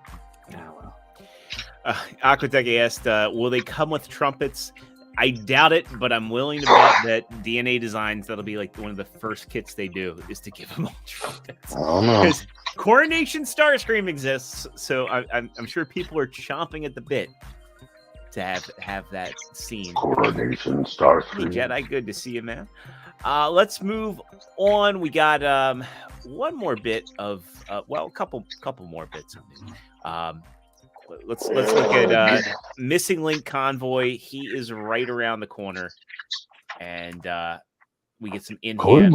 Speaker 2: Aquatech asked, will they come with trumpets? I doubt it, but I'm willing to bet that DNA Designs, that'll be like one of the first kits they do, is to give them all trumpets.
Speaker 1: I don't know.
Speaker 2: Because Coronation Starscream exists, so I'm sure people are chomping at the bit to have that scene.
Speaker 1: Coronation Starscream.
Speaker 2: Hey, Jedi, good to see you, man. Let's move on. We got one more bit of, a couple more bits of news. Let's look at Missing Link Convoy. He is right around the corner, and we get some in-hand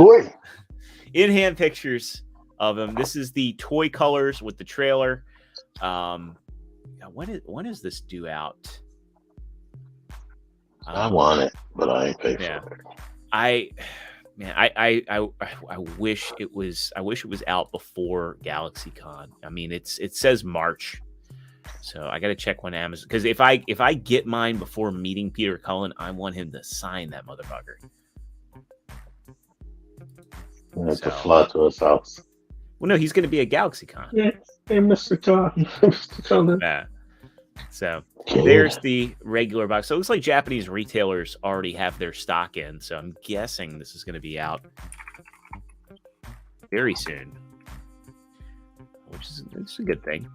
Speaker 2: pictures of him. This is the toy colors with the trailer. When is this due out?
Speaker 1: I want it, but I ain't paid for it.
Speaker 2: I wish it was out before GalaxyCon. I mean, it says March. So I got to check when Amazon, because if I get mine before meeting Peter Cullen, I want him to sign that motherfucker.
Speaker 1: To fly to his house.
Speaker 2: Well, no, he's going to be at GalaxyCon.
Speaker 1: Yeah, hey, Mr. Cullen.
Speaker 2: Yeah. So there's the regular box. So it looks like Japanese retailers already have their stock in. So I'm guessing this is going to be out very soon, which is it's a good thing.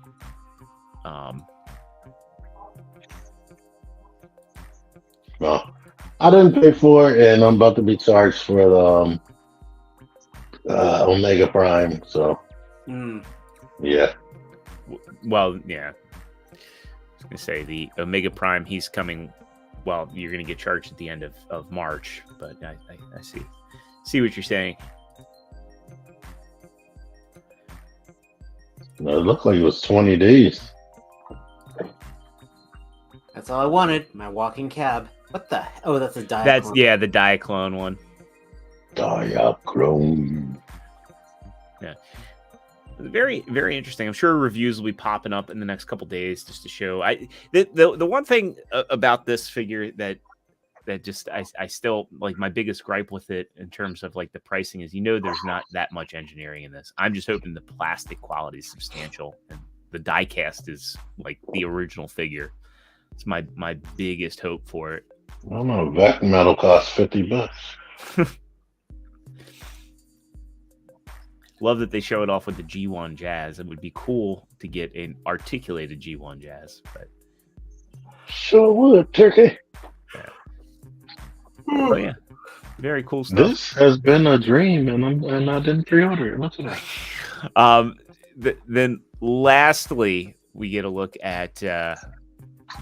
Speaker 1: Well, I didn't pay for it, and I'm about to be charged for the Omega Prime. So, yeah.
Speaker 2: Well, yeah. I was gonna say the Omega Prime. He's coming. Well, you're gonna get charged at the end of March, but I see what you're saying.
Speaker 1: It looked like it was 20 days.
Speaker 3: That's all I wanted. My walking cab. What the? Oh, that's a Diaclone.
Speaker 2: That's the Diaclone one.
Speaker 1: Diaclone.
Speaker 2: Yeah. Very, very interesting. I'm sure reviews will be popping up in the next couple days just to show. The one thing about this figure that just I still like, my biggest gripe with it in terms of like the pricing is, there's not that much engineering in this. I'm just hoping the plastic quality is substantial and the die cast is like the original figure. It's my biggest hope for it.
Speaker 1: I don't know. Vacuum metal costs $50.
Speaker 2: Love that they show it off with the G1 Jazz. It would be cool to get an articulated G1 Jazz, but
Speaker 1: sure would, Turkey.
Speaker 2: Oh yeah, very cool stuff.
Speaker 1: This has been a dream, and I didn't pre-order it. Look at that.
Speaker 2: Then lastly, we get a look at.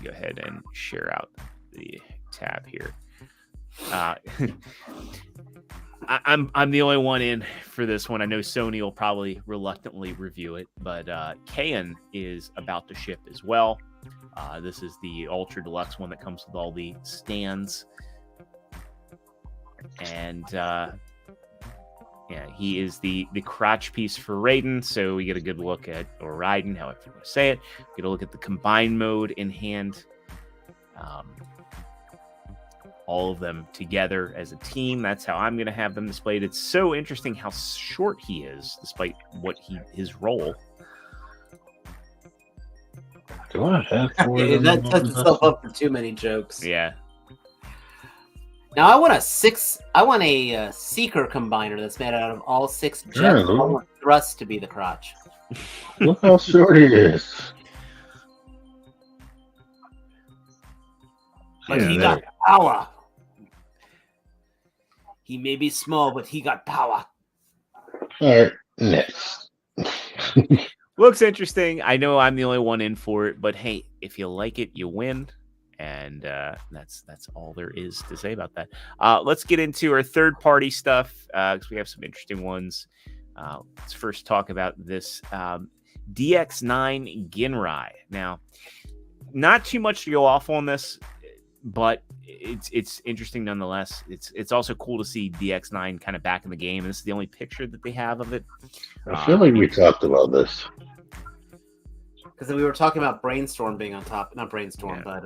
Speaker 2: Go ahead and share out the tab here. I'm the only one in for this one. I know Sony will probably reluctantly review it, but Kayan is about to ship as well. This is the Ultra Deluxe one that comes with all the stands. And he is the crotch piece for Raiden, so we get a good look at, or Raiden, however you want to say it. Get a look at the combined mode in hand. All of them together as a team. That's how I'm going to have them displayed. It's so interesting how short he is, despite his role.
Speaker 1: Do I have
Speaker 3: that sets itself up for too many jokes.
Speaker 2: Yeah.
Speaker 3: Now I want a Seeker combiner that's made out of all 6 jets. I want Thrust to be the crotch.
Speaker 1: Look how short he is.
Speaker 3: But he got power. He may be small, but he got power.
Speaker 1: All right, next.
Speaker 2: Looks interesting. I know I'm the only one in for it, but hey, if you like it, you win. And that's all there is to say about that. Let's get into our third-party stuff because we have some interesting ones. Let's first talk about this DX9 Ginrai. Now, not too much to go off on this, but it's interesting nonetheless. It's also cool to see DX9 kind of back in the game. And this is the only picture that they have of it.
Speaker 1: I feel like we talked about this.
Speaker 3: Because we were talking about Brainstorm being on top. Not Brainstorm, but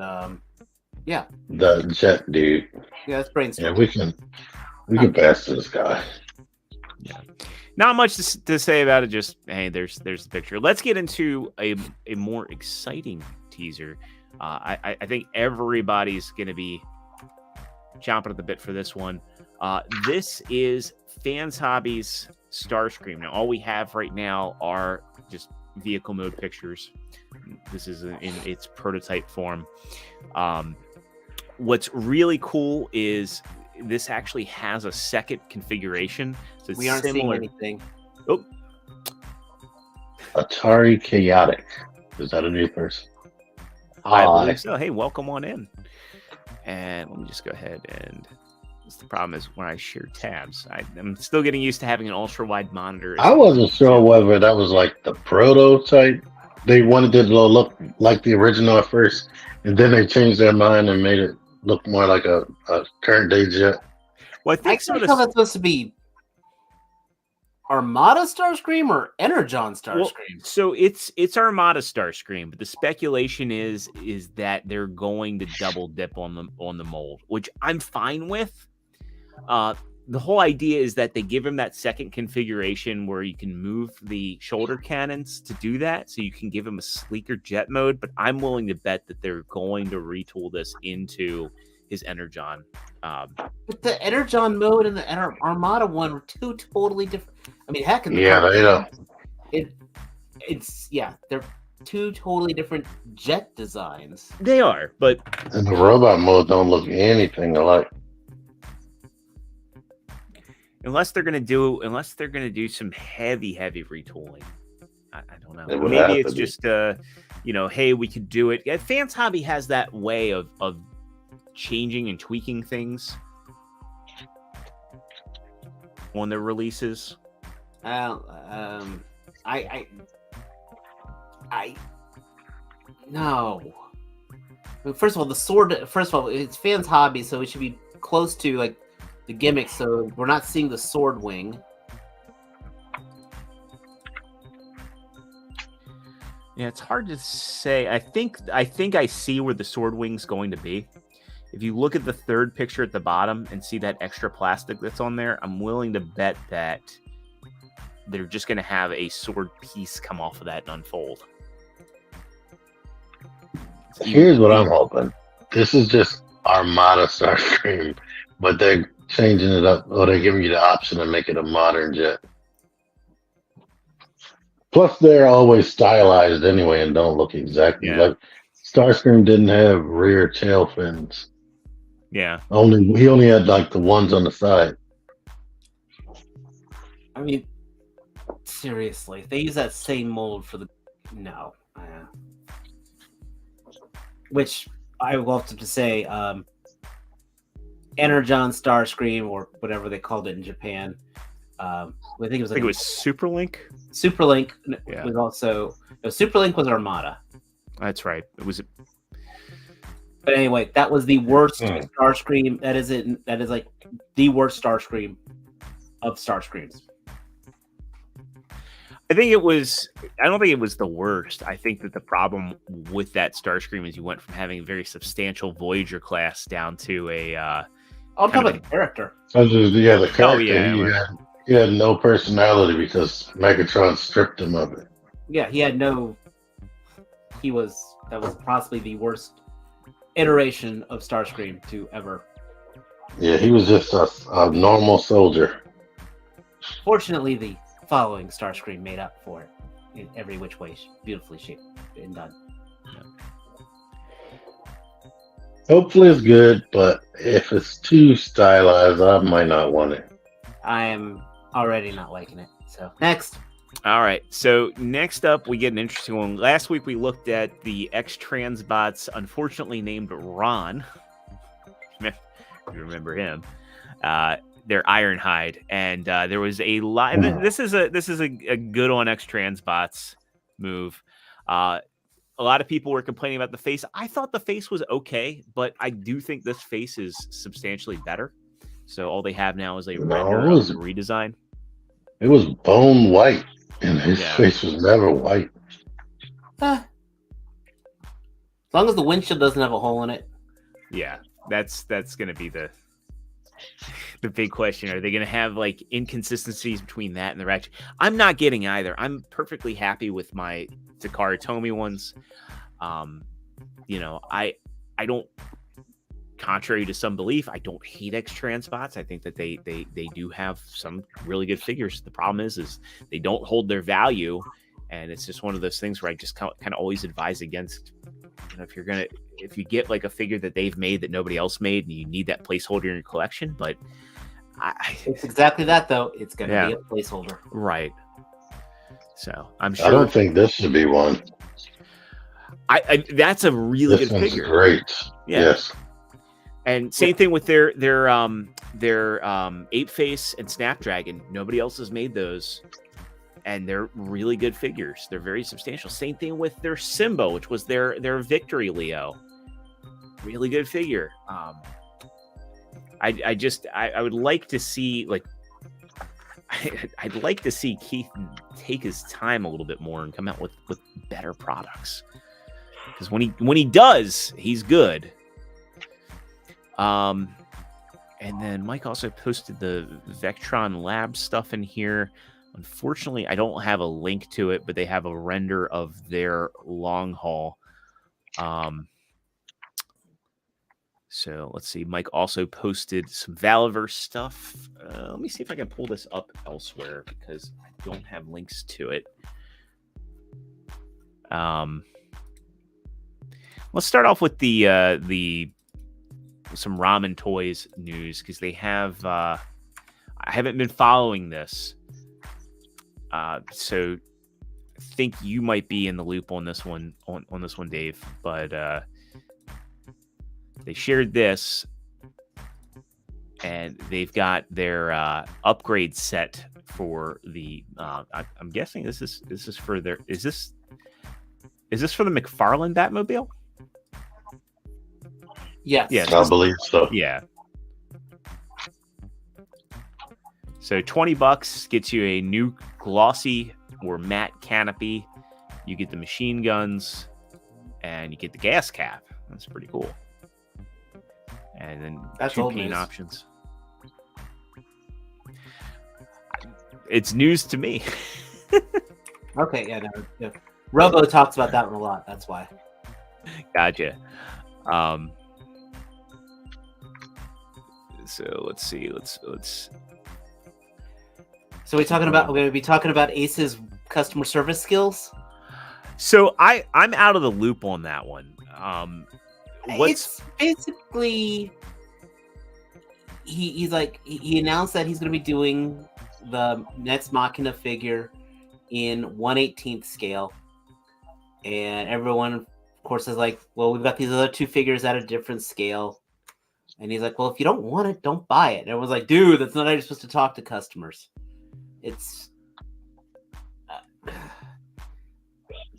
Speaker 3: yeah.
Speaker 1: The jet dude.
Speaker 3: Yeah, that's Brainstorm.
Speaker 1: Yeah, we can pass this guy.
Speaker 2: Yeah. Not much to say about it. Just, hey, there's the picture. Let's get into a more exciting teaser. I think everybody's going to be chomping at the bit for this one. This is Fans Hobbies Starscream. Now, all we have right now are just vehicle mode pictures. This is in its prototype form. What's really cool is this actually has a second configuration. So
Speaker 3: we aren't seeing anything.
Speaker 2: Oh,
Speaker 1: Atari Chaotic. Is that a new person?
Speaker 2: I believe so. Hey, welcome on in. And let me just go ahead and. The problem is when I share tabs, I'm still getting used to having an ultra wide monitor.
Speaker 1: I wasn't sure whether that was like the prototype. They wanted it to look like the original at first, and then they changed their mind and made it look more like a current day jet.
Speaker 2: Well, I think
Speaker 3: that's supposed to be Armada Starscream or Energon Starscream.
Speaker 2: Well, so it's Armada Starscream, but the speculation is that they're going to double dip on the mold, which I'm fine with. The whole idea is that they give him that second configuration where you can move the shoulder cannons to do that, so you can give him a sleeker jet mode. But I'm willing to bet that they're going to retool this into his Energon.
Speaker 3: But the Energon mode and the Armada one were two totally different. I mean, heck,
Speaker 1: they don't.
Speaker 3: They're two totally different jet designs.
Speaker 2: They are, but
Speaker 1: and the robot mode don't look anything alike.
Speaker 2: Unless they're gonna do some heavy retooling, I don't know.
Speaker 1: It would
Speaker 2: Maybe
Speaker 1: have
Speaker 2: it's
Speaker 1: to be.
Speaker 2: just hey, we could do it. Yeah, Fans Hobby has that way of changing and tweaking things on their releases.
Speaker 3: No. First of all, the sword. First of all, it's Fans Hobby, so it should be close to like the gimmick. So we're not seeing the sword wing.
Speaker 2: Yeah, it's hard to say. I think I see where the sword wing's going to be. If you look at the third picture at the bottom and see that extra plastic that's on there, I'm willing to bet that they're just going to have a sword piece come off of that and unfold.
Speaker 1: Here's what I'm hoping. This is just Armada Starscream, but they're changing it up, or they're giving you the option to make it a modern jet. Plus, they're always stylized anyway and don't look exactly like Starscream. Didn't have rear tail fins.
Speaker 2: Yeah.
Speaker 1: He only had like the ones on the side.
Speaker 3: I mean, seriously, if they use that same mold for the which I will have to say, Energon Starscream, or whatever they called it in Japan. I think it was
Speaker 2: Superlink.
Speaker 3: Superlink
Speaker 2: Yeah.
Speaker 3: was also Superlink was Armada.
Speaker 2: That's right. It was.
Speaker 3: But anyway, that was the worst Starscream. That is it. That is like the worst Starscream of Starscreams.
Speaker 2: I think it was. I don't think it was the worst. I think that the problem with that Starscream is you went from having a very substantial Voyager class down to a.
Speaker 3: I'm talking about the character.
Speaker 1: The character.
Speaker 2: Oh, yeah,
Speaker 1: He had no personality because Megatron stripped him of it.
Speaker 3: Yeah, he had no. That was possibly the worst iteration of Starscream to ever.
Speaker 1: Yeah, he was just a normal soldier.
Speaker 3: Fortunately, the following Starscream made up for it in every which way, beautifully shaped and done.
Speaker 1: Hopefully it's good, but if it's too stylized, I might not want it.
Speaker 3: I am already not liking it. So next.
Speaker 2: All right. So next up, we get an interesting one. Last week we looked at the X-Transbots, unfortunately named Ron. If you remember him. They're Ironhide, and there was a lot. This is a good on X-Transbots move. A lot of people were complaining about the face. I thought the face was okay, but I do think this face is substantially better. So all they have now is a render of the redesign.
Speaker 1: It was bone white, and his face was never white.
Speaker 3: As long as the windshield doesn't have a hole in it.
Speaker 2: Yeah, that's going to be the big question. Are they going to have like inconsistencies between that and the Ratchet? I'm not getting either. I'm perfectly happy with my Takara Tomy ones. I don't. Contrary to some belief, I don't hate X-Transbots. I think that they do have some really good figures. The problem is they don't hold their value, and it's just one of those things where I just kind of always advise against. If you get like a figure that they've made that nobody else made, and you need that placeholder in your collection, but
Speaker 3: it's exactly that though. It's going to be a placeholder,
Speaker 2: right? So I'm sure.
Speaker 1: I don't think this should be one.
Speaker 2: That's a really good figure.
Speaker 1: Great.
Speaker 2: Yeah.
Speaker 1: Yes.
Speaker 2: And same thing with their Ape Face and Snapdragon. Nobody else has made those, and they're really good figures. They're very substantial. Same thing with their Simba, which was their Victory Leo. Really good figure. I would like to see I'd like to see Keith take his time a little bit more and come out with better products. Because when he does, he's good. And then Mike also posted the Vectron Lab stuff in here. Unfortunately, I don't have a link to it, but they have a render of their long haul. So let's see. Mike also posted some Valiverse stuff. Let me see if I can pull this up elsewhere because I don't have links to it. Let's start off with the some Ramen Toys news because they have I haven't been following this, so think you might be in the loop on this one, on this one, Dave, but they shared this, and they've got their upgrade set for the. I'm guessing this is for their. Is this for the McFarlane Batmobile?
Speaker 3: Yes.
Speaker 2: Yes.
Speaker 1: I believe so.
Speaker 2: Yeah. So $20 gets you a new glossy or matte canopy. You get the machine guns, and you get the gas cap. That's pretty cool. And then
Speaker 3: That's
Speaker 2: 2
Speaker 3: old
Speaker 2: paint
Speaker 3: news.
Speaker 2: options. It's news to me.
Speaker 3: Okay, yeah. Robo talks about that one a lot. That's why.
Speaker 2: Gotcha. So let's see. Let's.
Speaker 3: So we're going to be talking about Ace's customer service skills.
Speaker 2: So I'm out of the loop on that one.
Speaker 3: It's basically he announced that he's going to be doing the Next Machina figure in 1/18th scale, and everyone, of course, is like, "Well, we've got these other 2 figures at a different scale," and he's like, "Well, if you don't want it, don't buy it." And everyone's like, "Dude, that's not how you're supposed to talk to customers." It's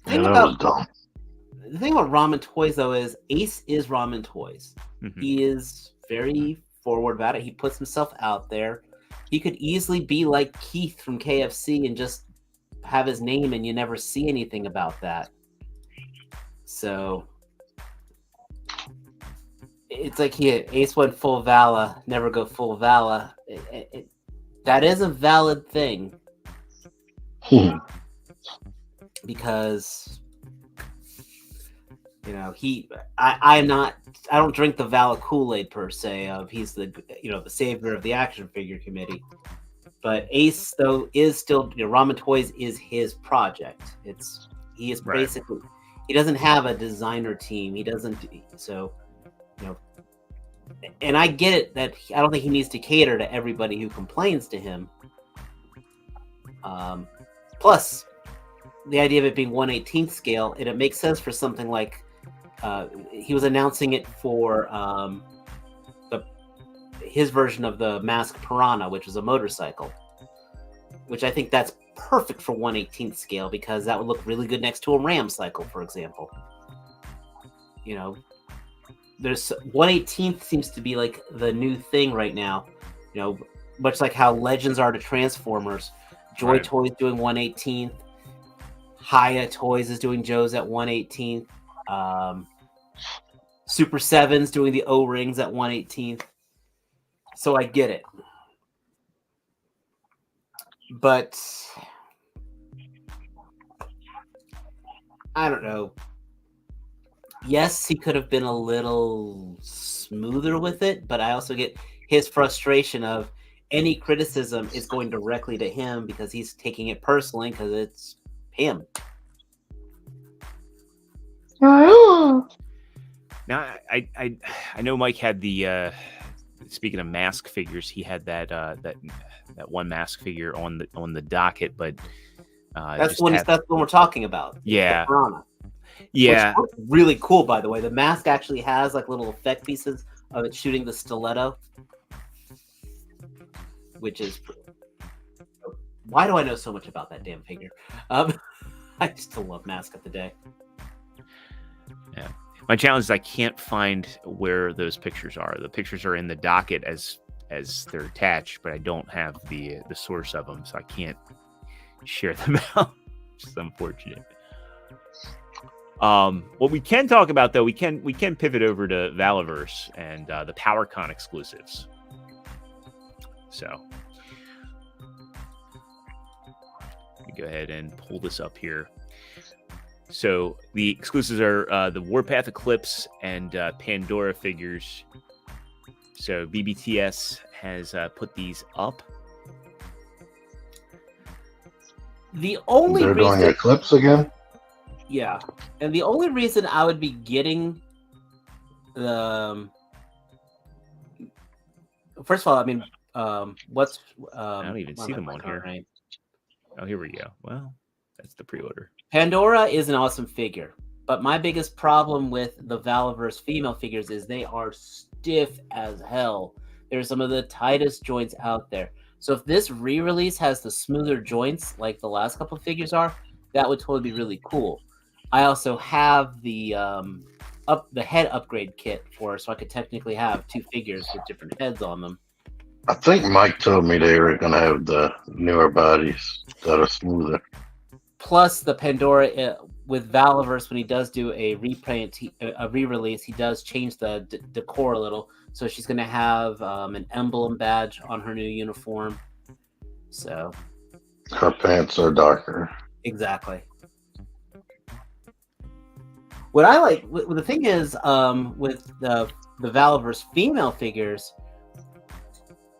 Speaker 1: Yeah, that was dumb.
Speaker 3: the thing about Ramen Toys, though, is Ace is Ramen Toys.
Speaker 2: Mhm.
Speaker 3: He is very forward about it. He puts himself out there. He could easily be like Keith from KFC and just have his name and you never see anything about that. So it's like Ace went full Vala, never go full Vala. That is a valid thing. Because I don't drink the Vala Kool-Aid per se of he's the savior of the action figure committee, but Ace though is still Ramen Toys is his project. He is basically he doesn't have a designer team. He doesn't and I get it that I don't think he needs to cater to everybody who complains to him. Plus, the idea of it being 1/18th scale, and it makes sense for something like he was announcing it for his version of the Masked Piranha, which was a motorcycle, which I think that's perfect for 1/18th scale because that would look really good next to a Ram cycle, for example. There's 1/18th seems to be like the new thing right now. Much like how Legends are to Transformers, Joy Toys doing 1/18th. Haya Toys is doing Joe's at 1/18th. Super 7's doing the O-rings at 1/18th. So I get it. But I don't know. Yes, he could have been a little smoother with it, but I also get his frustration of any criticism is going directly to him because he's taking it personally because it's him.
Speaker 2: Now, I know Mike had the speaking of mask figures, he had that one mask figure on the docket, but
Speaker 3: that's the one we're talking about.
Speaker 2: Yeah,
Speaker 3: which looks really cool, by the way. The mask actually has like little effect pieces of it shooting the stiletto, which is why do I know so much about that damn figure? I still love Mask of the Day.
Speaker 2: Yeah. My challenge is I can't find where those pictures are. The pictures are in the docket as they're attached, but I don't have the source of them, so I can't share them out, which is unfortunate. What we can talk about, though, we can pivot over to Valaverse and the PowerCon exclusives. So let me go ahead and pull this up here. So the exclusives are the Warpath Eclipse and Pandora figures. So BBTS has put these up.
Speaker 3: The only
Speaker 1: They're
Speaker 3: reason,
Speaker 1: doing Eclipse again?
Speaker 3: Yeah. And the only reason I would be getting the first of all, I mean, what's
Speaker 2: I don't even see them on here.
Speaker 3: Right?
Speaker 2: Oh, here we go. Well, That's the pre-order.
Speaker 3: Pandora is an awesome figure, but my biggest problem with the Valaverse female figures is they are stiff as hell. They're some of the tightest joints out there. So if this re-release has the smoother joints like the last couple of figures are, that would totally be really cool. I also have the head upgrade kit for it, so I could technically have 2 figures with different heads on them.
Speaker 1: I think Mike told me they were gonna have the newer bodies that are smoother.
Speaker 3: Plus the Pandora with Valaverse, when he does do a reprint, a re-release, he does change the decor a little. So she's going to have an emblem badge on her new uniform. So
Speaker 1: Her pants are darker.
Speaker 3: exactly. What I like, the thing is, with the Valaverse female figures,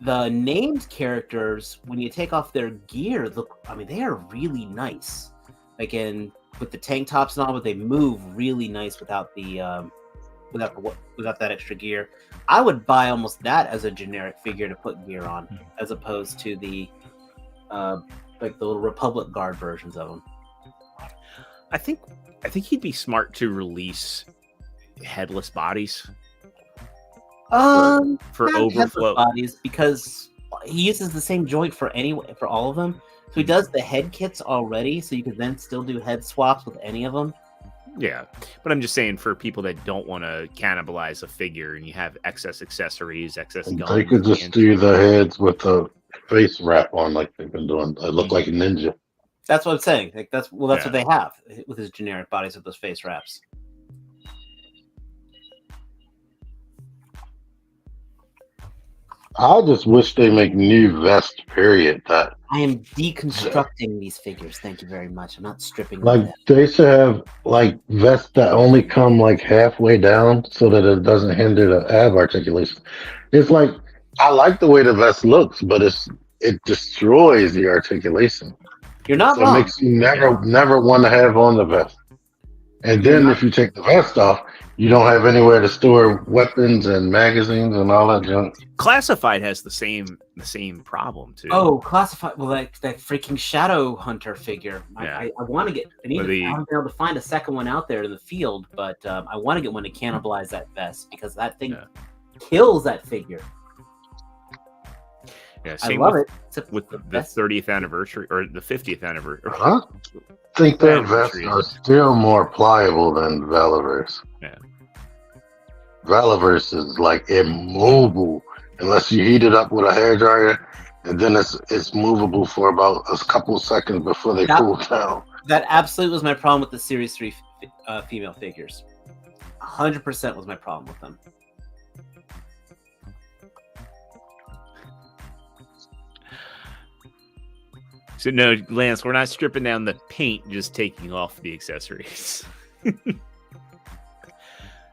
Speaker 3: the named characters, when you take off their gear, they are really nice. Like with the tank tops and all, but they move really nice without that extra gear. I would buy almost that as a generic figure to put gear on, as opposed to the like the little Republic Guard versions of them.
Speaker 2: I think he'd be smart to release headless bodies. For overflow
Speaker 3: bodies, because he uses the same joint for all of them. So he does the head kits already, so you can then still do head swaps with any of them.
Speaker 2: Yeah, but I'm just saying for people that don't want to cannibalize a figure and you have excess accessories, excess guns.
Speaker 1: They could just do the heads with the face wrap on like they've been doing. They look like a ninja.
Speaker 3: That's what I'm saying. Like that's what they have with his generic bodies with those face wraps.
Speaker 1: I just wish they make new vest. Period. That
Speaker 3: I am deconstructing these figures. Thank you very much. I'm not stripping
Speaker 1: like
Speaker 3: them.
Speaker 1: they should have like vests that only come like halfway down so that it doesn't hinder the ab articulation. It's like I like the way the vest looks, but it destroys the articulation.
Speaker 3: You're not
Speaker 1: so
Speaker 3: wrong.
Speaker 1: It makes you never want to have on the vest. And then if you take the vest off, you don't have anywhere to store weapons and magazines and all that junk.
Speaker 2: Classified has the same problem too.
Speaker 3: Oh, Classified! Well, that freaking Shadow Hunter figure.
Speaker 2: Yeah.
Speaker 3: I want to get. I haven't been able to find a second one out there in the field, but I want to get one to cannibalize that vest because that thing kills that figure.
Speaker 2: Yeah,
Speaker 3: I love it.
Speaker 2: With the 30th anniversary or the 50th anniversary.
Speaker 1: I think their vests are still more pliable than Valaverse.
Speaker 2: Yeah.
Speaker 1: Valaverse is like immobile unless you heat it up with a hairdryer, and then it's movable for about a couple of seconds before they cool down.
Speaker 3: That absolutely was my problem with the Series 3 female figures. 100% was my problem with them.
Speaker 2: So no, Lance, we're not stripping down the paint, just taking off the accessories.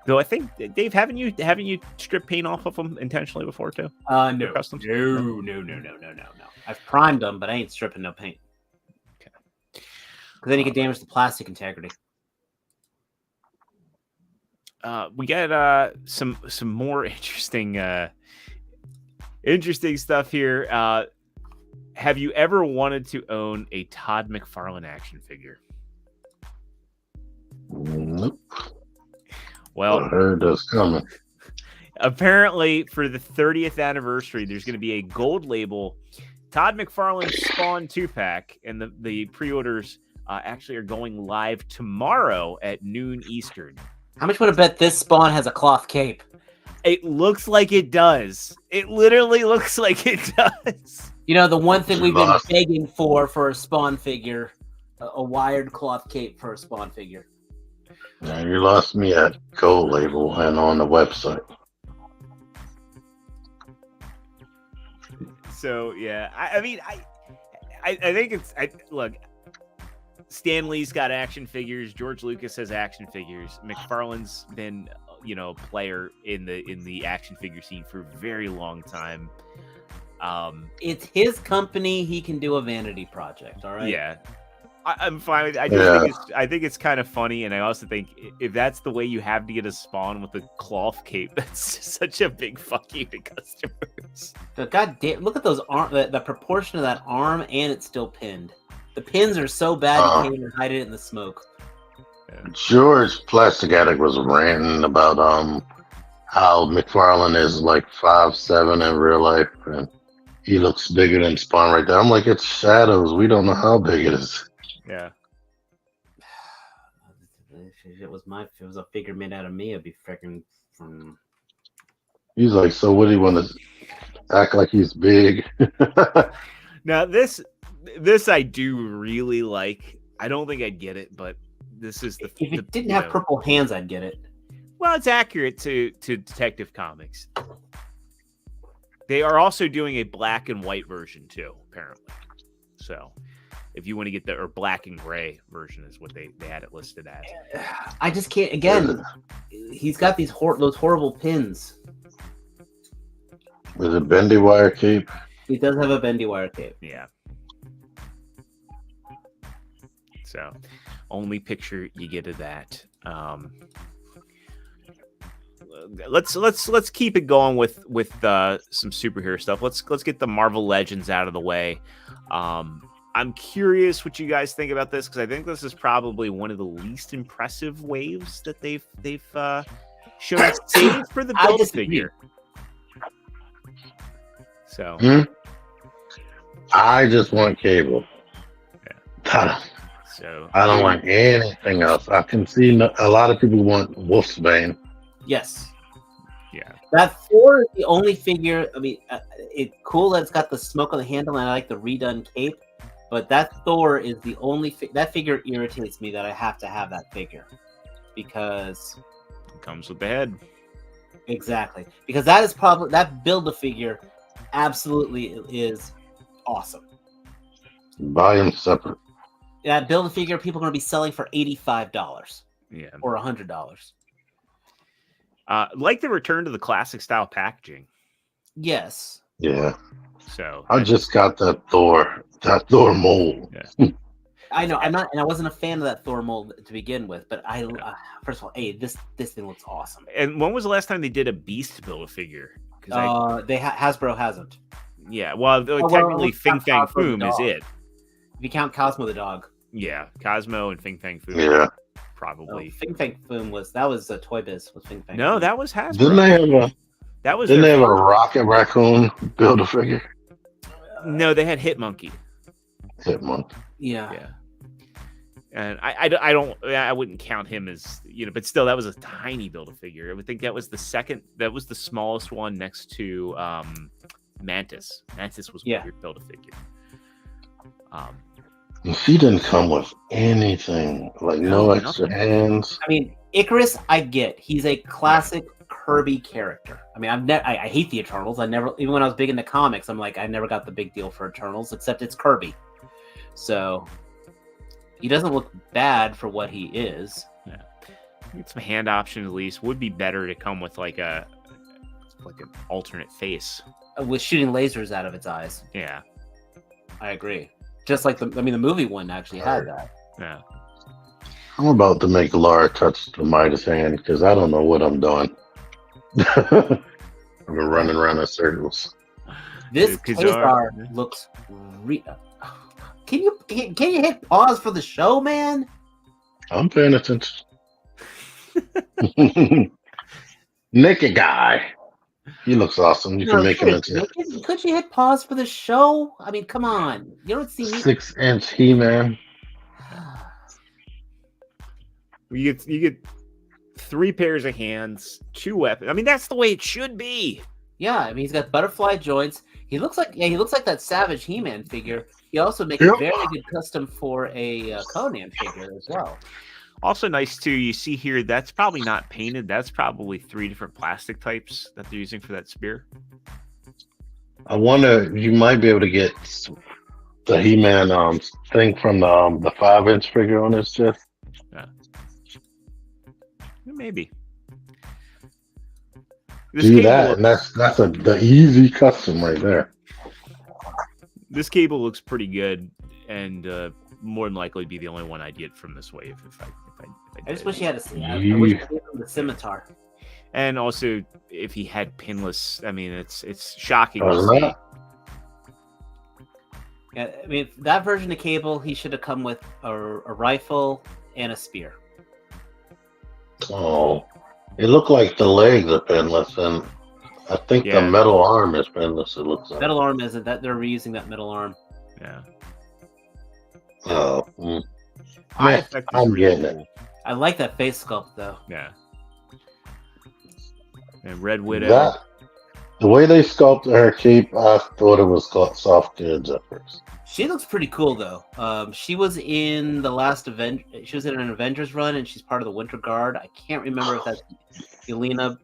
Speaker 2: Though I think, Dave, haven't you stripped paint off of them intentionally before too?
Speaker 3: No.
Speaker 2: Customs?
Speaker 3: No. I've primed them, but I ain't stripping no paint.
Speaker 2: Okay.
Speaker 3: Because then you can damage the plastic integrity.
Speaker 2: We got some more interesting stuff here. Have you ever wanted to own a Todd McFarlane action figure?
Speaker 1: Nope.
Speaker 2: Well,
Speaker 1: I heard that's coming.
Speaker 2: Apparently, for the 30th anniversary, there's going to be a gold label Todd McFarlane Spawn 2-pack, and the pre-orders actually are going live tomorrow at noon Eastern.
Speaker 3: How much would I bet this Spawn has a cloth cape?
Speaker 2: It looks like it does. It literally looks like it does.
Speaker 3: You know, the one thing we've been begging for a Spawn figure, a wired cloth cape for a Spawn figure.
Speaker 1: Yeah, you lost me at gold label and on the website.
Speaker 2: So yeah, I mean, I think look. Stan Lee's got action figures. George Lucas has action figures. McFarlane's been, a player in the action figure scene for a very long time.
Speaker 3: It's his company. He can do a vanity project. All right.
Speaker 2: Yeah, I'm fine with it. I think it's kind of funny, and I also think if that's the way you have to get a Spawn with a cloth cape, that's just such a big fuck you to customers.
Speaker 3: God damn! Look at those arm. The proportion of that arm, and it's still pinned. The pins are so bad you can't even hide it in the smoke.
Speaker 1: George Plastic Addict was ranting about how McFarlane is like 5'7" in real life, and he looks bigger than Spawn right there. I'm like, it's shadows. We don't know how big it is.
Speaker 2: Yeah.
Speaker 3: If it was a figure made out of me, it'd be freaking from.
Speaker 1: He's like, so what do you want to act like he's big?
Speaker 2: Now this I do really like. I don't think I'd get it, but this is
Speaker 3: If it didn't have purple hands, I'd get it.
Speaker 2: Well, it's accurate to Detective Comics. They are also doing a black and white version too, apparently. So, if you want to get or black and gray version is what they had it listed as.
Speaker 3: I just can't. Again, he's got those horrible pins.
Speaker 1: Is it bendy wire cape?
Speaker 3: He does have a bendy wire cape.
Speaker 2: Yeah. So, only picture you get of that. Let's keep it going with some superhero stuff. Let's get the Marvel Legends out of the way. I'm curious what you guys think about this because I think this is probably one of the least impressive waves that they've shown save for the build figure. So
Speaker 1: I just want Cable.
Speaker 2: Yeah. So
Speaker 1: I don't want anything else. I can see a lot of people want Wolfsbane.
Speaker 3: Yes.
Speaker 2: Yeah.
Speaker 3: That Thor is the only figure. I mean, it's cool that it's got the smoke on the handle, and I like the redone cape. But that Thor is the only that figure irritates me that I have to have that figure because
Speaker 2: it comes with the head.
Speaker 3: Exactly, because that is probably that Build-A-Figure. Absolutely, is awesome.
Speaker 1: Buy them separate.
Speaker 3: That Build-A-Figure people are going to be selling for $85.
Speaker 2: Yeah,
Speaker 3: or $100.
Speaker 2: Like the return to the classic style packaging.
Speaker 3: Yes.
Speaker 1: Yeah.
Speaker 2: So
Speaker 1: I just got that Thor mold.
Speaker 2: Yeah.
Speaker 3: I know. I'm not, and I wasn't a fan of that Thor mold to begin with. But first of all, hey, this thing looks awesome.
Speaker 2: And when was the last time they did a Beast Build-A-Figure?
Speaker 3: Hasbro hasn't.
Speaker 2: Yeah. Well, technically, Fing Fang Foom is it.
Speaker 3: If you count Cosmo the dog.
Speaker 2: Yeah, Cosmo and Fing Fang Foom.
Speaker 1: Yeah.
Speaker 2: Probably.
Speaker 3: Fing Fang Foom was a Toy Biz with Fing Fang.
Speaker 2: No,
Speaker 3: Foom.
Speaker 2: that was Hasbro.
Speaker 1: Didn't they have a Rocket Raccoon Build-A-Figure?
Speaker 2: No, they had Hitmonkey.
Speaker 1: Hitmonkey.
Speaker 3: Yeah.
Speaker 2: Yeah. And I wouldn't count him as, but still, that was a tiny Build-A-Figure. I would think that was the smallest one next to Mantis. Mantis was your Build-A-Figure.
Speaker 1: He didn't come with anything, like no extra hands.
Speaker 3: I mean, Icarus, I get. He's a classic Kirby character. I mean, I hate the Eternals. Even when I was big into comics, I'm like, I never got the big deal for Eternals, except it's Kirby. So he doesn't look bad for what he is.
Speaker 2: Yeah. Get some hand option at least. Would be better to come with like an alternate face.
Speaker 3: With shooting lasers out of its eyes.
Speaker 2: Yeah.
Speaker 3: I agree. Just like the movie one actually had that.
Speaker 2: Yeah.
Speaker 1: I'm about to make Laura touch the Midas hand because I don't know what I'm doing. I've been running around in circles.
Speaker 3: This Kazar looks real. Can you hit pause for the show, man?
Speaker 1: I'm paying attention. Naked guy. He looks awesome. You can make him into.
Speaker 3: Could you hit pause for the show? I mean, come on. You don't see me.
Speaker 1: 6-inch He-Man.
Speaker 2: You get 3 pairs of hands, 2 weapons. I mean, that's the way it should be.
Speaker 3: Yeah, I mean, he's got butterfly joints. He looks like that Savage He-Man figure. He also makes a very good custom for a Conan figure as well.
Speaker 2: Also nice too, you see here, that's probably not painted. That's probably 3 different plastic types that they're using for that spear.
Speaker 1: I wonder, you might be able to get the He-Man thing from the 5-inch figure on his chest.
Speaker 2: Yeah. Maybe.
Speaker 1: Do that, and that's the easy custom right there.
Speaker 2: This cable looks pretty good, and more than likely be the only one I'd get from this wave if I
Speaker 3: I just wish he had I wish he had the scimitar.
Speaker 2: And also, if he had pinless, I mean, it's shocking.
Speaker 3: Yeah, I mean, that version of Cable, he should have come with a rifle and a spear.
Speaker 1: Oh, it looked like the legs are pinless, and I think the
Speaker 2: Yeah.
Speaker 1: metal arm is pinless. It looks like.
Speaker 3: Metal arm isn't that they're reusing that metal arm.
Speaker 2: Yeah.
Speaker 1: Oh,
Speaker 2: Eye
Speaker 1: yeah,
Speaker 2: effect is
Speaker 1: I'm
Speaker 2: really
Speaker 1: getting it.
Speaker 2: cool.
Speaker 3: I like that face sculpt though.
Speaker 2: Yeah. And Red Widow.
Speaker 1: That the way they sculpted her cape, I thought it was called soft goods at first.
Speaker 3: She looks pretty cool though. She was in the last event. She was in an Avengers run, and she's part of the Winter Guard. I can't remember if that's Yelena,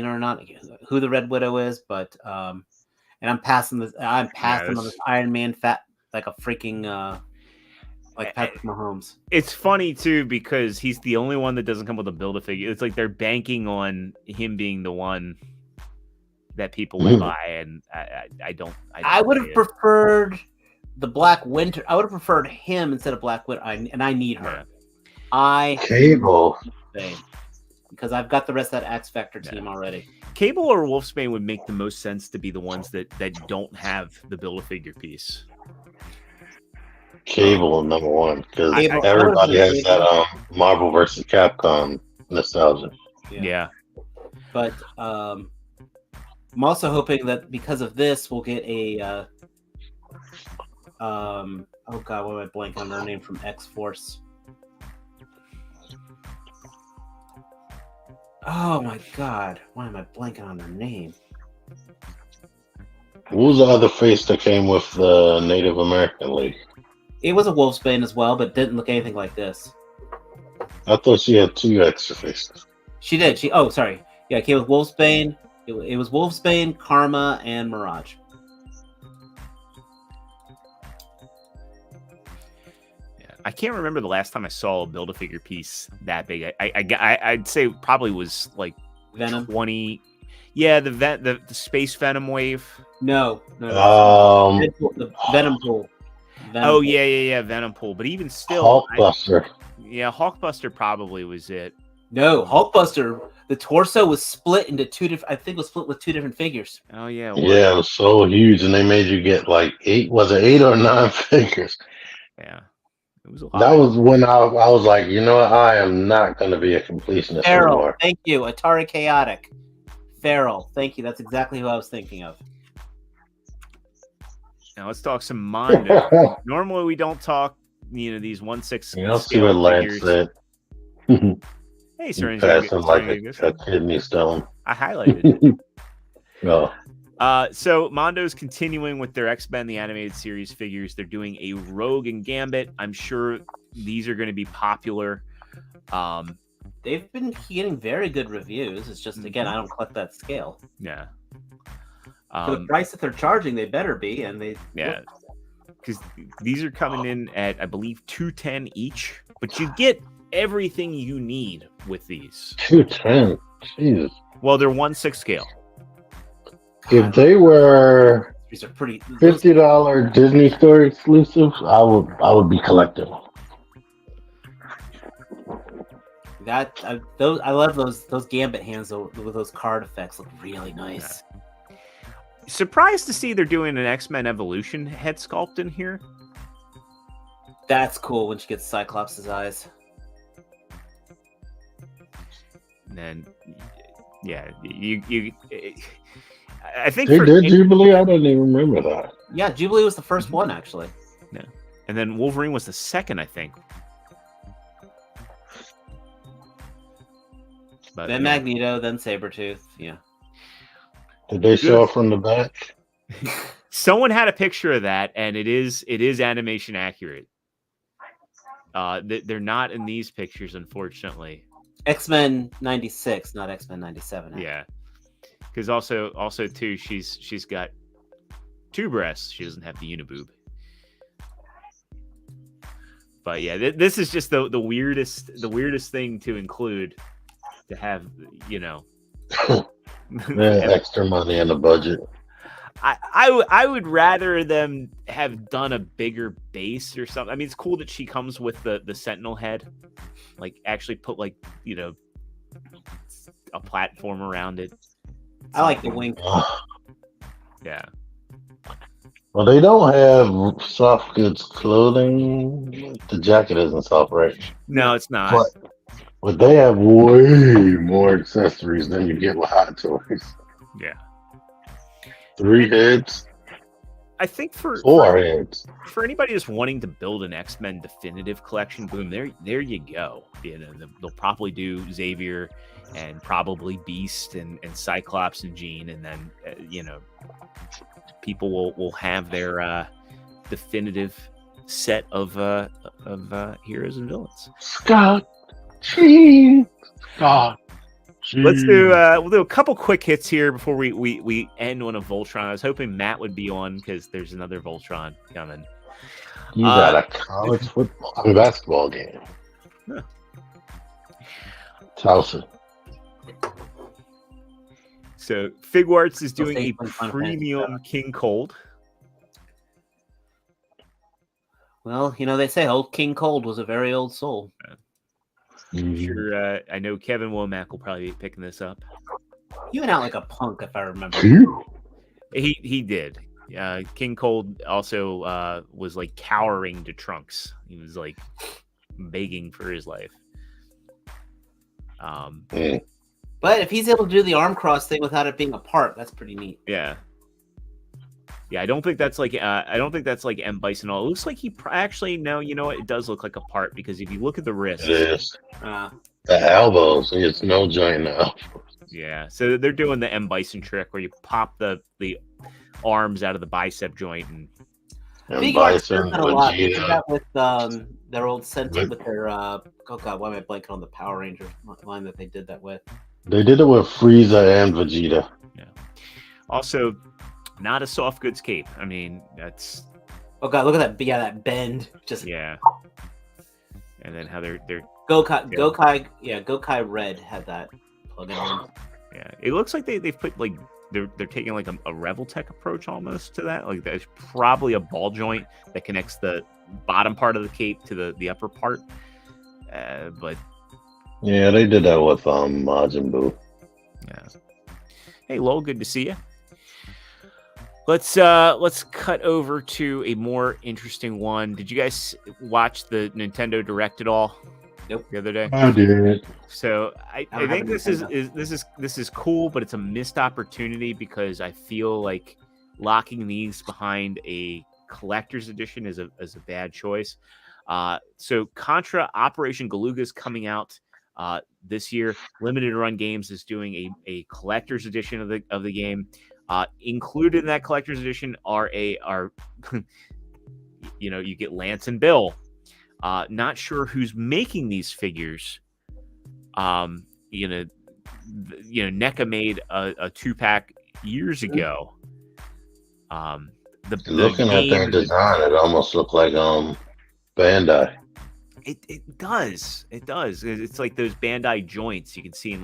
Speaker 3: or not. Who the Red Widow is, but and I'm passing this. I'm passing on this Iron Man fat like a freaking like Patrick Mahomes.
Speaker 2: It's funny too because he's the only one that doesn't come with a Build-A-Figure. It's like they're banking on him being the one that people would buy, and I don't.
Speaker 3: I would have preferred the Black Winter. I would have preferred him instead of Black Widow, and I need her.
Speaker 2: Yeah.
Speaker 1: Cable.
Speaker 3: Because I've got the rest of that X Factor team already.
Speaker 2: Cable or Wolfsbane would make the most sense to be the ones that don't have the Build-A-Figure piece.
Speaker 1: Cable number one because
Speaker 3: Cable-
Speaker 1: everybody has that Marvel vs. Capcom nostalgia.
Speaker 3: Yeah. But I'm also hoping that because of this, we'll get a oh god, what am I blanking on her name from X-Force? Oh my god, why am I blanking on her name?
Speaker 1: What was the other face that came with the Native American lady?
Speaker 3: It was a Wolfsbane as well, but didn't look anything like this.
Speaker 1: I thought she had two extra faces.
Speaker 3: She did. Oh, sorry. Yeah, it came with Wolfsbane. It was Wolfsbane, Karma, and Mirage.
Speaker 2: Yeah, I can't remember the last time I saw a Build-A-Figure piece that big. I'd say it probably was like
Speaker 3: Venom.
Speaker 2: 20. Yeah, the Space Venom wave.
Speaker 3: No. The Venom pool.
Speaker 2: Oh yeah, Venom pool. But even still,
Speaker 1: Hulkbuster.
Speaker 2: Hulkbuster probably was it.
Speaker 3: No, Hulkbuster. The torso was split into two different. I think it was split with two different figures.
Speaker 2: Oh yeah.
Speaker 1: Yeah, it was so huge, and they made you get like 8 or 9 figures.
Speaker 2: Yeah, it was a lot.
Speaker 1: That was when I was like, you know what? I am not going to be a completionist
Speaker 3: Feral,
Speaker 1: anymore.
Speaker 3: thank you. Atari Chaotic. Feral, thank you. That's exactly who I was thinking of.
Speaker 2: Now let's talk some Mondo. Normally we don't talk, these 1/6.
Speaker 1: You don't see what Lance said.
Speaker 2: Hey, Syringe.
Speaker 1: Passing like a kidney stone.
Speaker 2: I highlighted it.
Speaker 1: No.
Speaker 2: So Mondo's continuing with their X-Men the Animated Series figures. They're doing a Rogue and Gambit. I'm sure these are going to be popular.
Speaker 3: They've been getting very good reviews. It's just, again, I don't collect that scale.
Speaker 2: Yeah.
Speaker 3: For the price that they're charging, they better be. And they
Speaker 2: because these are coming in at, I believe, $210 each. But you get everything you need with these.
Speaker 1: $210. Jesus.
Speaker 2: Well, they're 1/6 scale.
Speaker 1: If they were
Speaker 3: these are pretty
Speaker 1: $50 Disney Store exclusives, I would be collecting.
Speaker 3: I love those Gambit hands with those card effects. Look really nice.
Speaker 2: Yeah. Surprised to see they're doing an X-Men Evolution head sculpt in here.
Speaker 3: That's cool when she gets Cyclops' eyes.
Speaker 2: And then, yeah, you I think
Speaker 1: They did Jubilee. I didn't even remember that.
Speaker 3: Yeah, Jubilee was the first one actually.
Speaker 2: Yeah, and then Wolverine was the second, I think. But,
Speaker 3: then Magneto, then Sabretooth. Yeah.
Speaker 1: Did they show it from the back?
Speaker 2: Someone had a picture of that, and it is animation accurate. They're not in these pictures, unfortunately.
Speaker 3: X-Men 96, not X-Men 97.
Speaker 2: Yeah, because also too, she's got 2 breasts. She doesn't have the uniboob. But yeah, this is just the weirdest thing to include. To have,
Speaker 1: extra money in the budget.
Speaker 2: I would rather them have done a bigger base or something. I mean, it's cool that she comes with the Sentinel head, like actually put a platform around it.
Speaker 3: I like the wing.
Speaker 2: Yeah.
Speaker 1: Well, they don't have soft goods clothing. The jacket isn't soft, right?
Speaker 2: No, it's not.
Speaker 1: But they have way more accessories than you get with Hot Toys.
Speaker 2: Yeah.
Speaker 1: 3 heads,
Speaker 2: I think for
Speaker 1: 4 heads.
Speaker 2: for anybody just wanting to build an X-Men definitive collection, boom, there you go. You know, they'll probably do Xavier and probably Beast and Cyclops and Jean, and then people will have their definitive set of heroes and villains.
Speaker 1: Scott, Jean, Scott.
Speaker 2: Let's do we'll do a couple quick hits here before we end on a Voltron. I was hoping Matt would be on because there's another Voltron coming.
Speaker 1: You got a college basketball game.
Speaker 2: Huh.
Speaker 1: Towson.
Speaker 2: So Figuarts is doing a
Speaker 3: Final Fantasy
Speaker 2: premium King Cold.
Speaker 3: Well, they say old King Cold was a very old soul.
Speaker 2: Sure, I know Kevin Womack will probably be picking this up.
Speaker 3: He went out like a punk, if I remember.
Speaker 2: He did. King Cold also was like cowering to Trunks. He was like begging for his life.
Speaker 3: But if he's able to do the arm cross thing without it being a part, that's pretty neat.
Speaker 2: Yeah. Yeah, I don't think that's like M Bison. All it looks like he actually no. You know what? It does look like a part because if you look at the wrist,
Speaker 1: It is.
Speaker 3: Uh,
Speaker 1: The elbows, it's no joint now.
Speaker 2: yeah. So they're doing the M Bison trick where you pop the arms out of the bicep joint and
Speaker 1: And
Speaker 3: Big Arts
Speaker 1: Bison,
Speaker 3: does that a lot. They did
Speaker 1: Vegeta.
Speaker 3: that with their old Senti
Speaker 1: But-
Speaker 3: with their oh god, why am I blanking on the Power Ranger line that they did that with?
Speaker 1: They did it with Frieza and Vegeta.
Speaker 2: also not a soft goods cape. I mean, that's
Speaker 3: Oh god, look at that! Yeah, that bend. Just
Speaker 2: yeah. And then how they're
Speaker 3: Gokai Red had that plug-in on.
Speaker 2: yeah. It looks like they've put like they're taking like a Reveltech approach almost to that. Like there's probably a ball joint that connects the bottom part of the cape to the upper part. But
Speaker 1: Yeah, they did that with Majin Buu.
Speaker 2: yeah. Hey Lowell, good to see you. Let's cut over to a more interesting one. Did you guys watch the Nintendo Direct at all?
Speaker 3: Nope.
Speaker 2: The other day.
Speaker 1: I did.
Speaker 2: So I
Speaker 3: don't
Speaker 2: think
Speaker 3: have a
Speaker 2: this is cool, but it's a missed opportunity because I feel like locking these behind a collector's edition is a bad choice. So Contra Operation Galuga is coming out this year. Limited Run Games is doing a collector's edition of the game. Included in that collector's edition are you get Lance and Bill. Not sure who's making these figures. NECA made a 2-pack years ago.
Speaker 1: Looking at their design, it almost looked like Bandai.
Speaker 2: It does. It's like those Bandai joints you can see in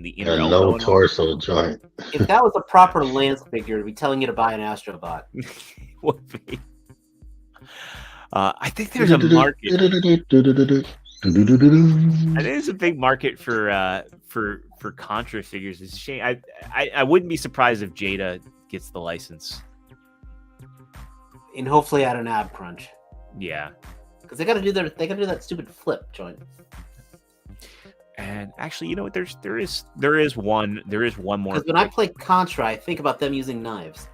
Speaker 2: the inner
Speaker 1: And
Speaker 2: elbow.
Speaker 1: no torso joint.
Speaker 3: If that was a proper Lance figure, it'd be telling you to buy an Astrobot.
Speaker 2: Would be. I think there's a market. I think there's a big market for Contra figures. It's a shame. I wouldn't be surprised if Jada gets the license.
Speaker 3: And hopefully at an ab crunch.
Speaker 2: Yeah.
Speaker 3: Because they gotta do that stupid flip joint.
Speaker 2: And actually, you know what? There is one more.
Speaker 3: Because when I play Contra, I think about them using knives.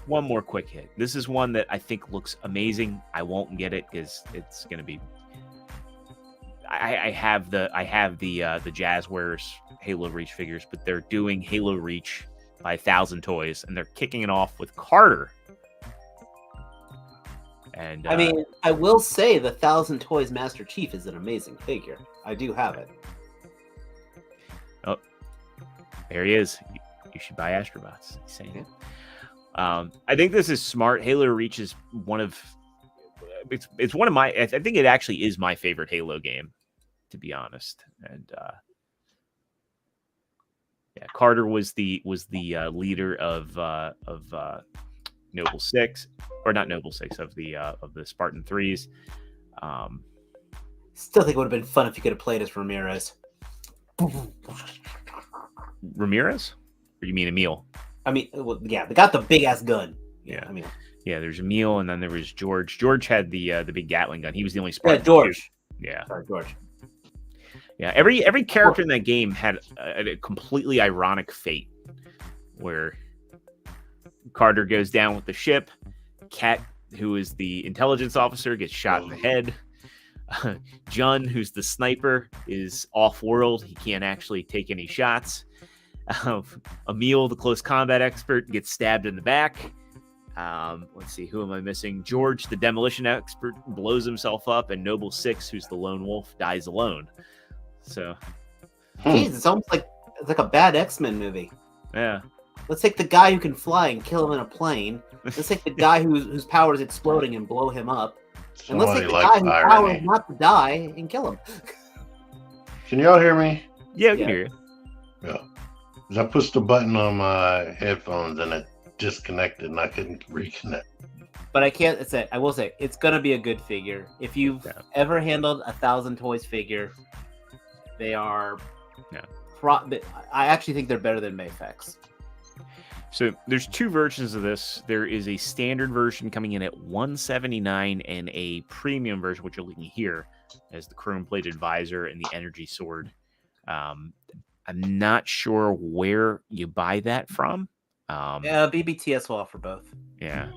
Speaker 2: One more quick hit. This is one that I think looks amazing. I won't get it because it's gonna be. I have the Jazzwares Halo Reach figures, but they're doing Halo Reach by 1,000 Toys, and they're kicking it off with Carter. And
Speaker 3: I mean, I will say the 1,000 Toys Master Chief is an amazing figure. I do have it.
Speaker 2: Oh, there he is. You should buy Astrobots. He's saying it. I think this is smart. Halo Reach is one of my. I think it actually is my favorite Halo game, to be honest. And Carter was the leader of Noble 6, or not Noble 6, of the Spartan 3s.
Speaker 3: Still think it would have been fun if you could have played as Ramirez.
Speaker 2: Ramirez? Or you mean Emil?
Speaker 3: I mean, well, yeah, they got the big ass gun.
Speaker 2: Yeah.
Speaker 3: I mean,
Speaker 2: Yeah, there's Emil, and then there was George. George had the big Gatling gun. He was the only Spartan.
Speaker 3: George.
Speaker 2: Yeah.
Speaker 3: Sorry, George.
Speaker 2: Yeah, every character in that game had a completely ironic fate, where Carter goes down with the ship. Kat, who is the intelligence officer, gets shot in the head. Jun, who's the sniper, is off-world. He can't actually take any shots. Emil, the close combat expert, gets stabbed in the back. Let's see, who am I missing? George, the demolition expert, blows himself up, and Noble 6, who's the lone wolf, dies alone. So,
Speaker 3: Jeez, it's like a bad X-Men movie.
Speaker 2: yeah.
Speaker 3: Let's take the guy who can fly and kill him in a plane. Let's take the guy whose power is exploding and blow him up. And let's take the guy whose power is not to die and kill him.
Speaker 1: Can y'all hear me?
Speaker 2: Yeah, we can hear you.
Speaker 1: Yeah. 'Cause I pushed the button on my headphones and it disconnected and I couldn't reconnect.
Speaker 3: But I will say, it's going to be a good figure. If you've ever handled a 1,000 Toys figure, they are...
Speaker 2: Yeah.
Speaker 3: I actually think they're better than Mayfex.
Speaker 2: So there's two versions of this. There is a standard version coming in at $179 and a premium version, which you're looking here, as the chrome-plated visor and the energy sword. I'm not sure where you buy that from.
Speaker 3: BBTS will offer both.
Speaker 2: Yeah.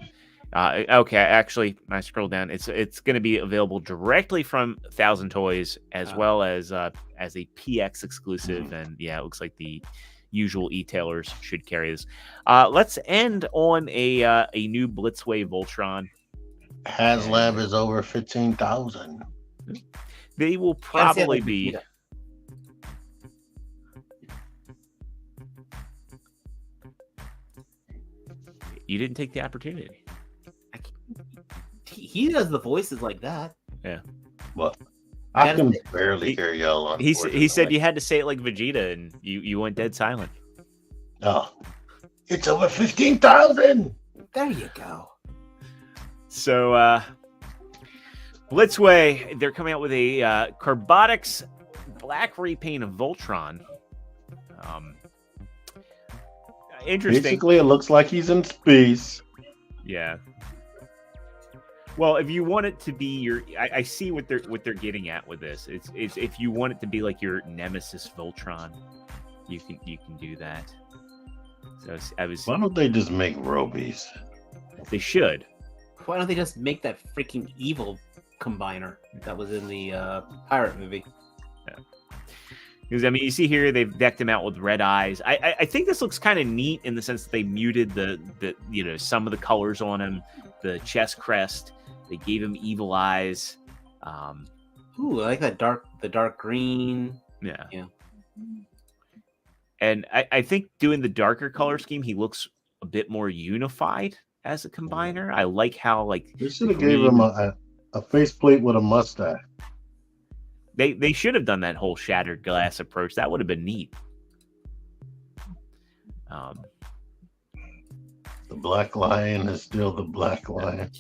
Speaker 2: Okay, actually, I scroll down. It's going to be available directly from 1,000 Toys, as well as a PX exclusive. And yeah, it looks like the usual e-tailers should carry this. Let's end on a new Blitzway Voltron.
Speaker 1: HasLab is over 15,000.
Speaker 2: They will probably be. You didn't take the opportunity.
Speaker 3: He does the voices like that.
Speaker 2: Yeah.
Speaker 1: Well, I can barely hear y'all.
Speaker 2: He said you had to say it like Vegeta, and you went dead silent.
Speaker 1: Oh, it's over 15,000.
Speaker 3: There you go.
Speaker 2: So, Blitzway, they're coming out with a Carbonics black repaint of Voltron. Interesting.
Speaker 1: Basically, it looks like he's in space.
Speaker 2: Yeah. Well, if you want it to be I see what they're getting at with this. It's if you want it to be like your Nemesis Voltron, you can do that. So
Speaker 1: Why don't they just make Robies?
Speaker 2: They should.
Speaker 3: Why don't they just make that freaking evil combiner that was in the pirate movie?
Speaker 2: Yeah. Because I mean, you see here they've decked him out with red eyes. I think this looks kind of neat in the sense that they muted the some of the colors on him, the chest crest. They gave him evil eyes.
Speaker 3: Ooh, I like the dark green.
Speaker 2: Yeah.
Speaker 3: Yeah.
Speaker 2: And I think doing the darker color scheme, he looks a bit more unified as a combiner. I like how
Speaker 1: they should have gave him a faceplate with a mustache.
Speaker 2: They should have done that whole shattered glass approach. That would have been neat.
Speaker 1: The Black Lion is still the Black Lion.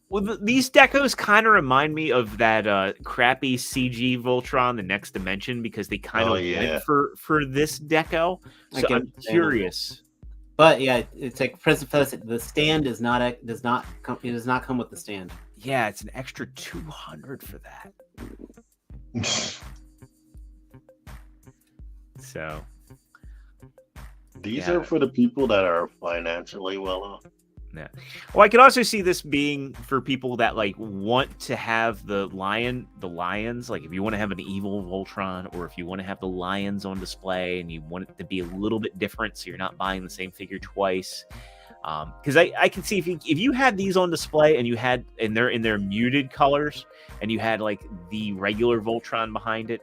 Speaker 2: Well, these decos kind of remind me of that crappy CG Voltron, the Next Dimension, because they kind of went for this deco. So I'm curious.
Speaker 3: But yeah, it's like the stand does not come with the stand.
Speaker 2: Yeah, it's an extra $200 for that. So
Speaker 1: these are for the people that are financially well off.
Speaker 2: Yeah. Well, I could also see this being for people that want to have the lions. Like if you want to have an evil Voltron, or if you want to have the lions on display and you want it to be a little bit different, so you're not buying the same figure twice. Because I can see if you had these on display and they're in their muted colors, and you had the regular Voltron behind it,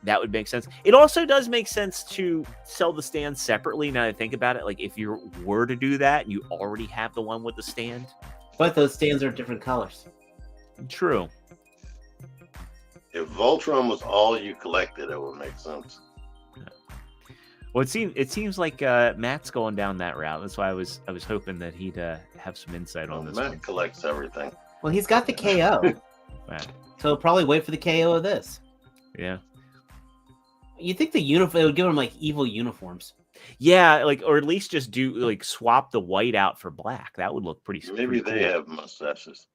Speaker 2: that would make sense. It also does make sense to sell the stand separately. Now that I think about it, if you were to do that and you already have the one with the stand.
Speaker 3: But those stands are different colors.
Speaker 2: True.
Speaker 1: If Voltron was all you collected, it would make sense.
Speaker 2: Well, it seems like Matt's going down that route. That's why I was hoping that he'd have some insight on this.
Speaker 1: Matt collects everything.
Speaker 3: Well, he's got the KO.
Speaker 2: Right.
Speaker 3: So he'll probably wait for the KO of this.
Speaker 2: Yeah.
Speaker 3: You think it would give him evil uniforms?
Speaker 2: Yeah, like, or at least just do like swap the white out for black. That would look pretty.
Speaker 1: Maybe
Speaker 2: pretty
Speaker 1: they
Speaker 2: cool.
Speaker 1: have mustaches.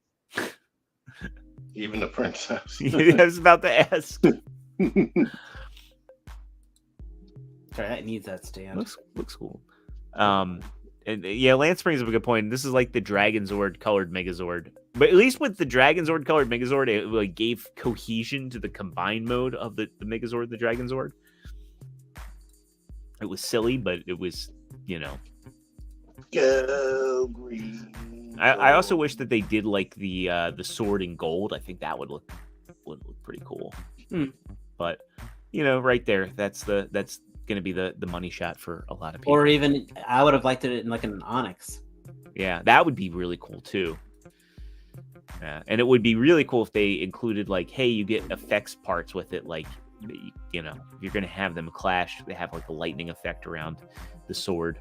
Speaker 1: Even the princess.
Speaker 2: I was about to ask.
Speaker 3: Sorry, that needs that stand.
Speaker 2: Looks cool. And yeah, Lance brings up a good point. This is like the Dragon Zord colored Megazord, but at least with the Dragon Zord colored Megazord, it like gave cohesion to the combined mode of the Megazord, the Dragon Zord. It was silly, but it was,
Speaker 1: Go green.
Speaker 2: I also wish that they did like the sword in gold. I think that would look pretty cool. But right there, that's gonna be the money shot for a lot of people.
Speaker 3: Or even I would have liked it in like an onyx.
Speaker 2: Yeah, that would be really cool too. Yeah, and it would be really cool if they included like, hey, you get effects parts with it, like if you're gonna have them clash, they have like a lightning effect around the sword.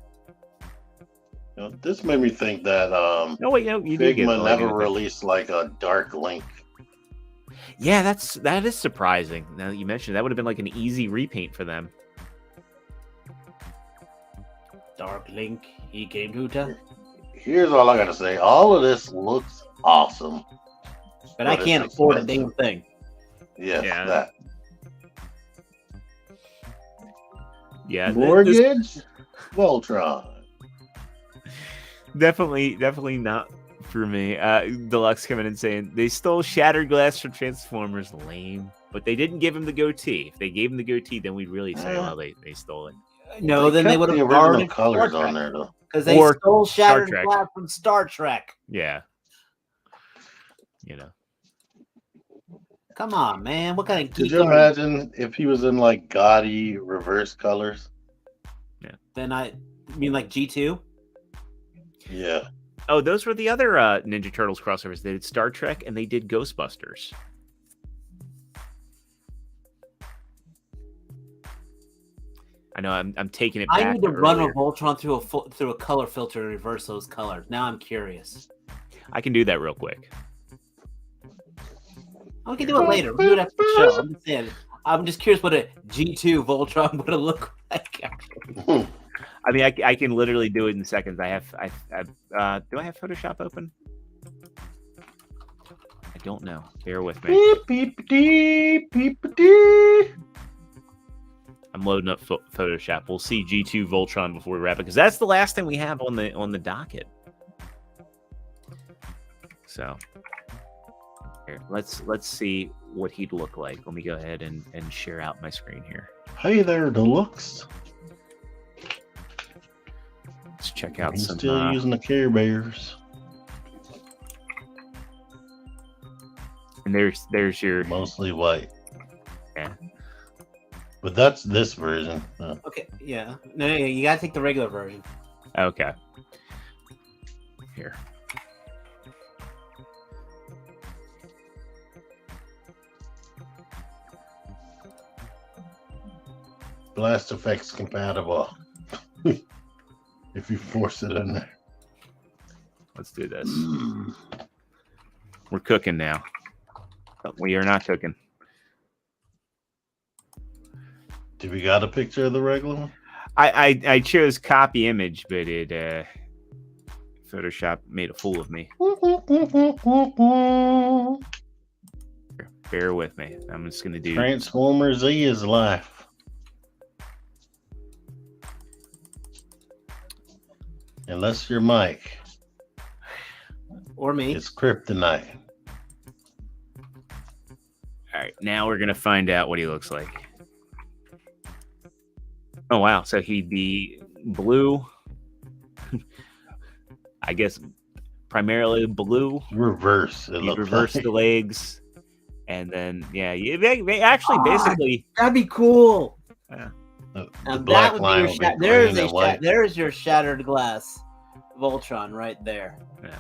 Speaker 1: This made me think that
Speaker 2: no, wait, no, you
Speaker 1: Figma never released like a Dark Link.
Speaker 2: Yeah, that is surprising. Now that you mentioned, that would have been like an easy repaint for them.
Speaker 3: Dark Link, he came to town.
Speaker 1: Here's all I gotta say. All of this looks awesome.
Speaker 3: But I can't afford a damn thing.
Speaker 1: Yes,
Speaker 2: Yeah.
Speaker 1: that.
Speaker 2: Yeah,
Speaker 1: Mortgage? Voltron.
Speaker 2: Definitely not for me. Deluxe coming in saying they stole Shattered Glass from Transformers. Lame. But they didn't give him the goatee. If they gave him the goatee, then we'd really say, well, they stole it.
Speaker 3: No, then they would have
Speaker 1: the original colors on there though.
Speaker 3: Because they stole Shattered
Speaker 2: Trek.
Speaker 3: Glass from Star Trek.
Speaker 2: Yeah.
Speaker 3: Come on, man. What kind of
Speaker 1: Could you imagine if he was in like gaudy reverse colors?
Speaker 2: Yeah.
Speaker 3: Then I mean like G2?
Speaker 1: Yeah.
Speaker 2: Oh, those were the other Ninja Turtles crossovers. They did Star Trek and they did Ghostbusters. I know I'm taking it back.
Speaker 3: I need to run a Voltron through a color filter and reverse those colors. Now I'm curious.
Speaker 2: I can do that real quick.
Speaker 3: We can do it later. We'll do it after the show. I'm just saying. I'm just curious what a G2 Voltron would have looked like.
Speaker 2: I mean, I can literally do it in seconds. Do I have Photoshop open? I don't know. Bear with me. I'm loading up Photoshop. We'll see G2 Voltron before we wrap it, because that's the last thing we have on the docket. So here, let's see what he'd look like. Let me go ahead and share out my screen here.
Speaker 1: Hey there, Deluxe.
Speaker 2: Let's check out some.
Speaker 1: Still using the Care Bears.
Speaker 2: And there's your
Speaker 1: mostly white.
Speaker 2: Yeah.
Speaker 1: But that's this version.
Speaker 3: Okay, yeah. No, you gotta take the regular version.
Speaker 2: Okay. Here.
Speaker 1: Blast Effects compatible. If you force it in there.
Speaker 2: Let's do this. We're cooking now. We are not cooking.
Speaker 1: Do we got a picture of the regular one?
Speaker 2: I chose copy image, but it Photoshop made a fool of me. Bear with me. I'm just gonna do
Speaker 1: Transformer Z is life. Unless you're Mike.
Speaker 3: Or me.
Speaker 1: It's kryptonite.
Speaker 2: All right, now we're gonna find out what he looks like. Oh wow, so he'd be blue. I guess primarily blue.
Speaker 1: Reverse.
Speaker 2: You reverse the legs, and then they actually basically
Speaker 3: that'd be cool.
Speaker 1: The black line will be green and white.
Speaker 3: There's your Shattered Glass Voltron right there.
Speaker 2: Yeah.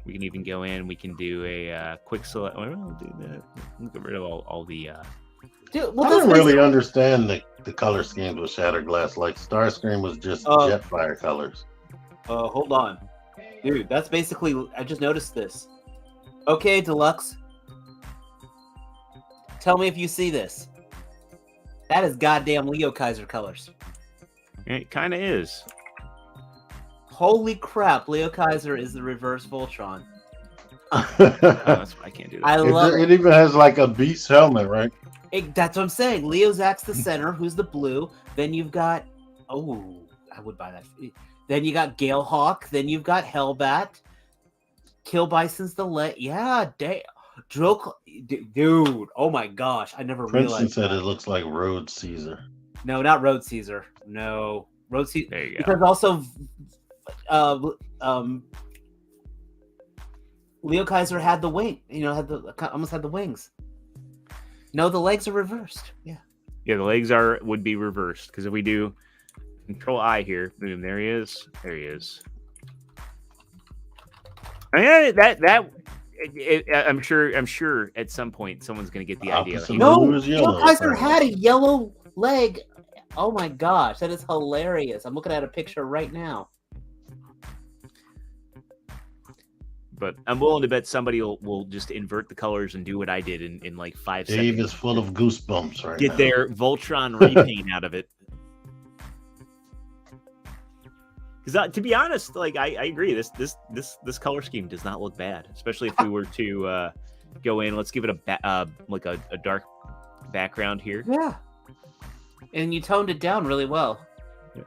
Speaker 2: We can even go in. We can do a quick select. We'll do that. We'll get rid of all the.
Speaker 3: Dude,
Speaker 1: I don't really understand the color schemes with Shattered Glass. Like Starscream was just Jetfire colors.
Speaker 3: Hold on, dude. That's basically. I just noticed this. Okay, Deluxe. Tell me if you see this. That is goddamn Leo Kaiser colors.
Speaker 2: It kind of is.
Speaker 3: Holy crap, Leo Kaiser is the reverse Voltron.
Speaker 2: Oh, that's why I can't do that.
Speaker 3: I love
Speaker 1: it even has like a beast helmet, right?
Speaker 3: That's what I'm saying. Leo Zach's the center, who's the blue. Then you've got, I would buy that. Then you got Galehawk. Then you've got Hellbat. Kill Bison's the Yeah, damn. Dude, oh my gosh, I never
Speaker 1: Princeton
Speaker 3: realized
Speaker 1: said
Speaker 3: that.
Speaker 1: it looks like Road Caesar.
Speaker 3: No, not Road Caesar. No, Road Caesar.
Speaker 2: There you go.
Speaker 3: Because also, Leo Kaiser had the wing. Almost had the wings. No, the legs are reversed. Yeah.
Speaker 2: Yeah, the legs would be reversed because if we do Control I here, boom, there he is. There he is. I'm sure at some point someone's going to get the idea.
Speaker 1: Opposite
Speaker 3: No,
Speaker 1: blue is yellow,
Speaker 3: Leo Kaiser
Speaker 1: apparently.
Speaker 3: had a yellow leg. Oh my gosh, that is hilarious. I'm looking at a picture right now.
Speaker 2: But I'm willing to bet somebody will just invert the colors and do what I did in like 5
Speaker 1: Dave
Speaker 2: seconds.
Speaker 1: is full of goosebumps right
Speaker 2: Get
Speaker 1: now.
Speaker 2: their Voltron repaint out of it. Because to be honest, like I agree, this color scheme does not look bad, especially if we were to go in. Let's give it a dark background here.
Speaker 3: Yeah. And you toned it down really well.
Speaker 2: Yeah,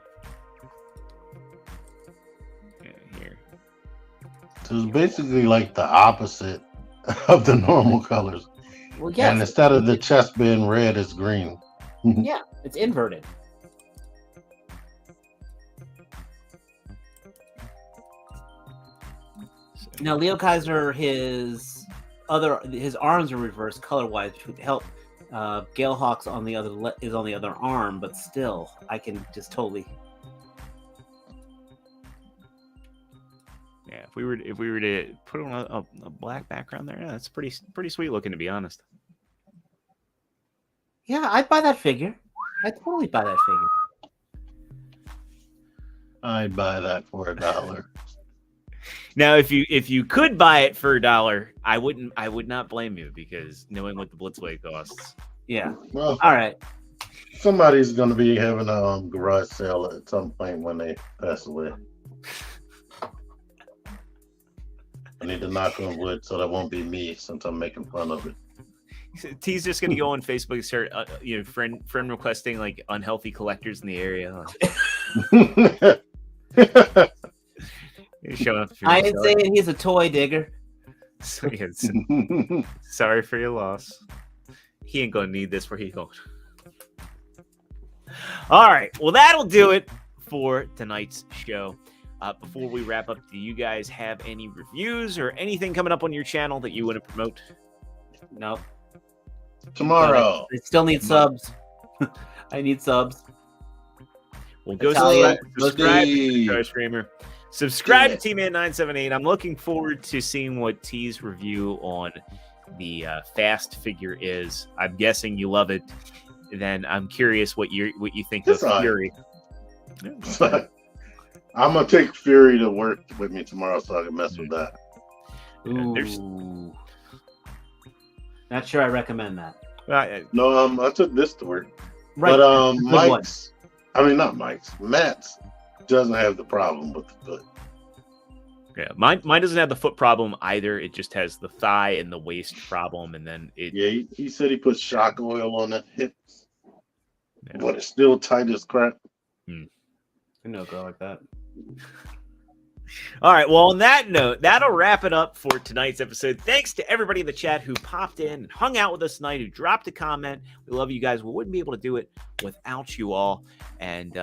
Speaker 2: here.
Speaker 1: So it's basically like the opposite of the normal colors.
Speaker 3: Well, yes.
Speaker 1: And instead of the chest being red, it's green.
Speaker 3: Yeah, it's inverted. Now, Leo Kaiser, his arms are reversed color-wise, which would help. Galehawk's on the other arm, but still, I can just totally.
Speaker 2: Yeah, if we were to put on a black background there, yeah, that's pretty sweet looking, to be honest.
Speaker 3: Yeah, I'd buy that figure. I'd totally buy that figure.
Speaker 1: I'd buy that for $1.
Speaker 2: Now, if you could buy it for $1, I would not blame you, because knowing what the Blitzway costs.
Speaker 3: Yeah.
Speaker 1: Well,
Speaker 3: All right.
Speaker 1: somebody's going to be having a garage sale at some point when they pass away. I need to knock on wood so that won't be me, since I'm making fun of it.
Speaker 2: T's just gonna go on Facebook and start, friend requesting like unhealthy collectors in the area. Showing up.
Speaker 3: I ain't saying he's a toy digger.
Speaker 2: So, yeah, sorry for your loss. He ain't gonna need this where he going. All right, well that'll do it for tonight's show. Before we wrap up, do you guys have any reviews or anything coming up on your channel that you want to promote?
Speaker 3: No.
Speaker 1: Tomorrow.
Speaker 3: I still need subs. I need subs.
Speaker 2: Well, go
Speaker 3: Italia,
Speaker 2: subscribe to
Speaker 1: Steve.
Speaker 2: Trustarscreamer. Subscribe to T-Man978. I'm looking forward to seeing what T's review on the Fast figure is. I'm guessing you love it. Then I'm curious what you think of
Speaker 1: It's all right.
Speaker 2: Fury.
Speaker 1: I'm going to take Fury to work with me tomorrow so I can mess with that.
Speaker 3: Ooh. Not sure I recommend that.
Speaker 1: No, I took this to work.
Speaker 3: Right.
Speaker 1: But
Speaker 3: Good one.
Speaker 1: Mike's, I mean not Mike's, Matt's doesn't have the problem with the foot.
Speaker 2: Yeah, mine doesn't have the foot problem either. It just has the thigh and the waist problem, and then it.
Speaker 1: Yeah, he said he put shock oil on the hips,
Speaker 2: Yeah.
Speaker 1: but it's still tight as crap.
Speaker 3: I know a girl like that.
Speaker 2: All right. Well, on that note, that'll wrap it up for tonight's episode. Thanks to everybody in the chat who popped in and hung out with us tonight, who dropped a comment. We love you guys. We wouldn't be able to do it without you all. And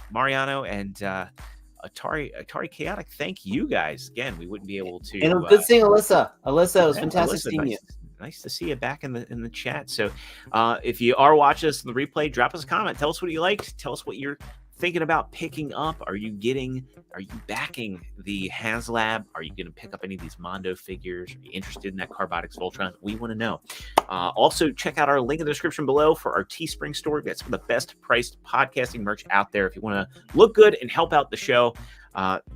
Speaker 2: Mariano and Atari Chaotic, thank you guys again. We wouldn't be able to.
Speaker 3: And it was good seeing Alyssa. Alyssa, it was
Speaker 2: Yeah,
Speaker 3: fantastic
Speaker 2: Alyssa,
Speaker 3: seeing you.
Speaker 2: nice to see you back in the chat. So if you are watching us in the replay, drop us a comment. Tell us what you liked. Tell us what you're thinking about picking up. Are you backing the HasLab? Are you going to pick up any of these Mondo figures? Are you interested in that Carbonics Voltron? We want to know. Also, check out our link in the description below for our Teespring store. That's some of the best priced podcasting merch out there. If you want to look good and help out the show,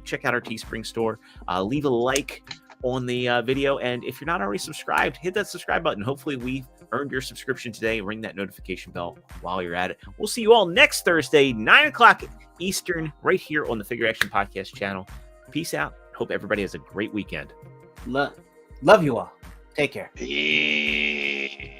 Speaker 2: check out our Teespring store. Leave a like on the video, and if you're not already subscribed, hit that subscribe button. Hopefully we earned your subscription today. Ring that notification bell while you're at it. We'll see you all next Thursday, 9 o'clock Eastern, right here on the Figure Action Podcast channel. Peace out. Hope everybody has a great weekend.
Speaker 3: Love you all. Take care.
Speaker 1: Yeah.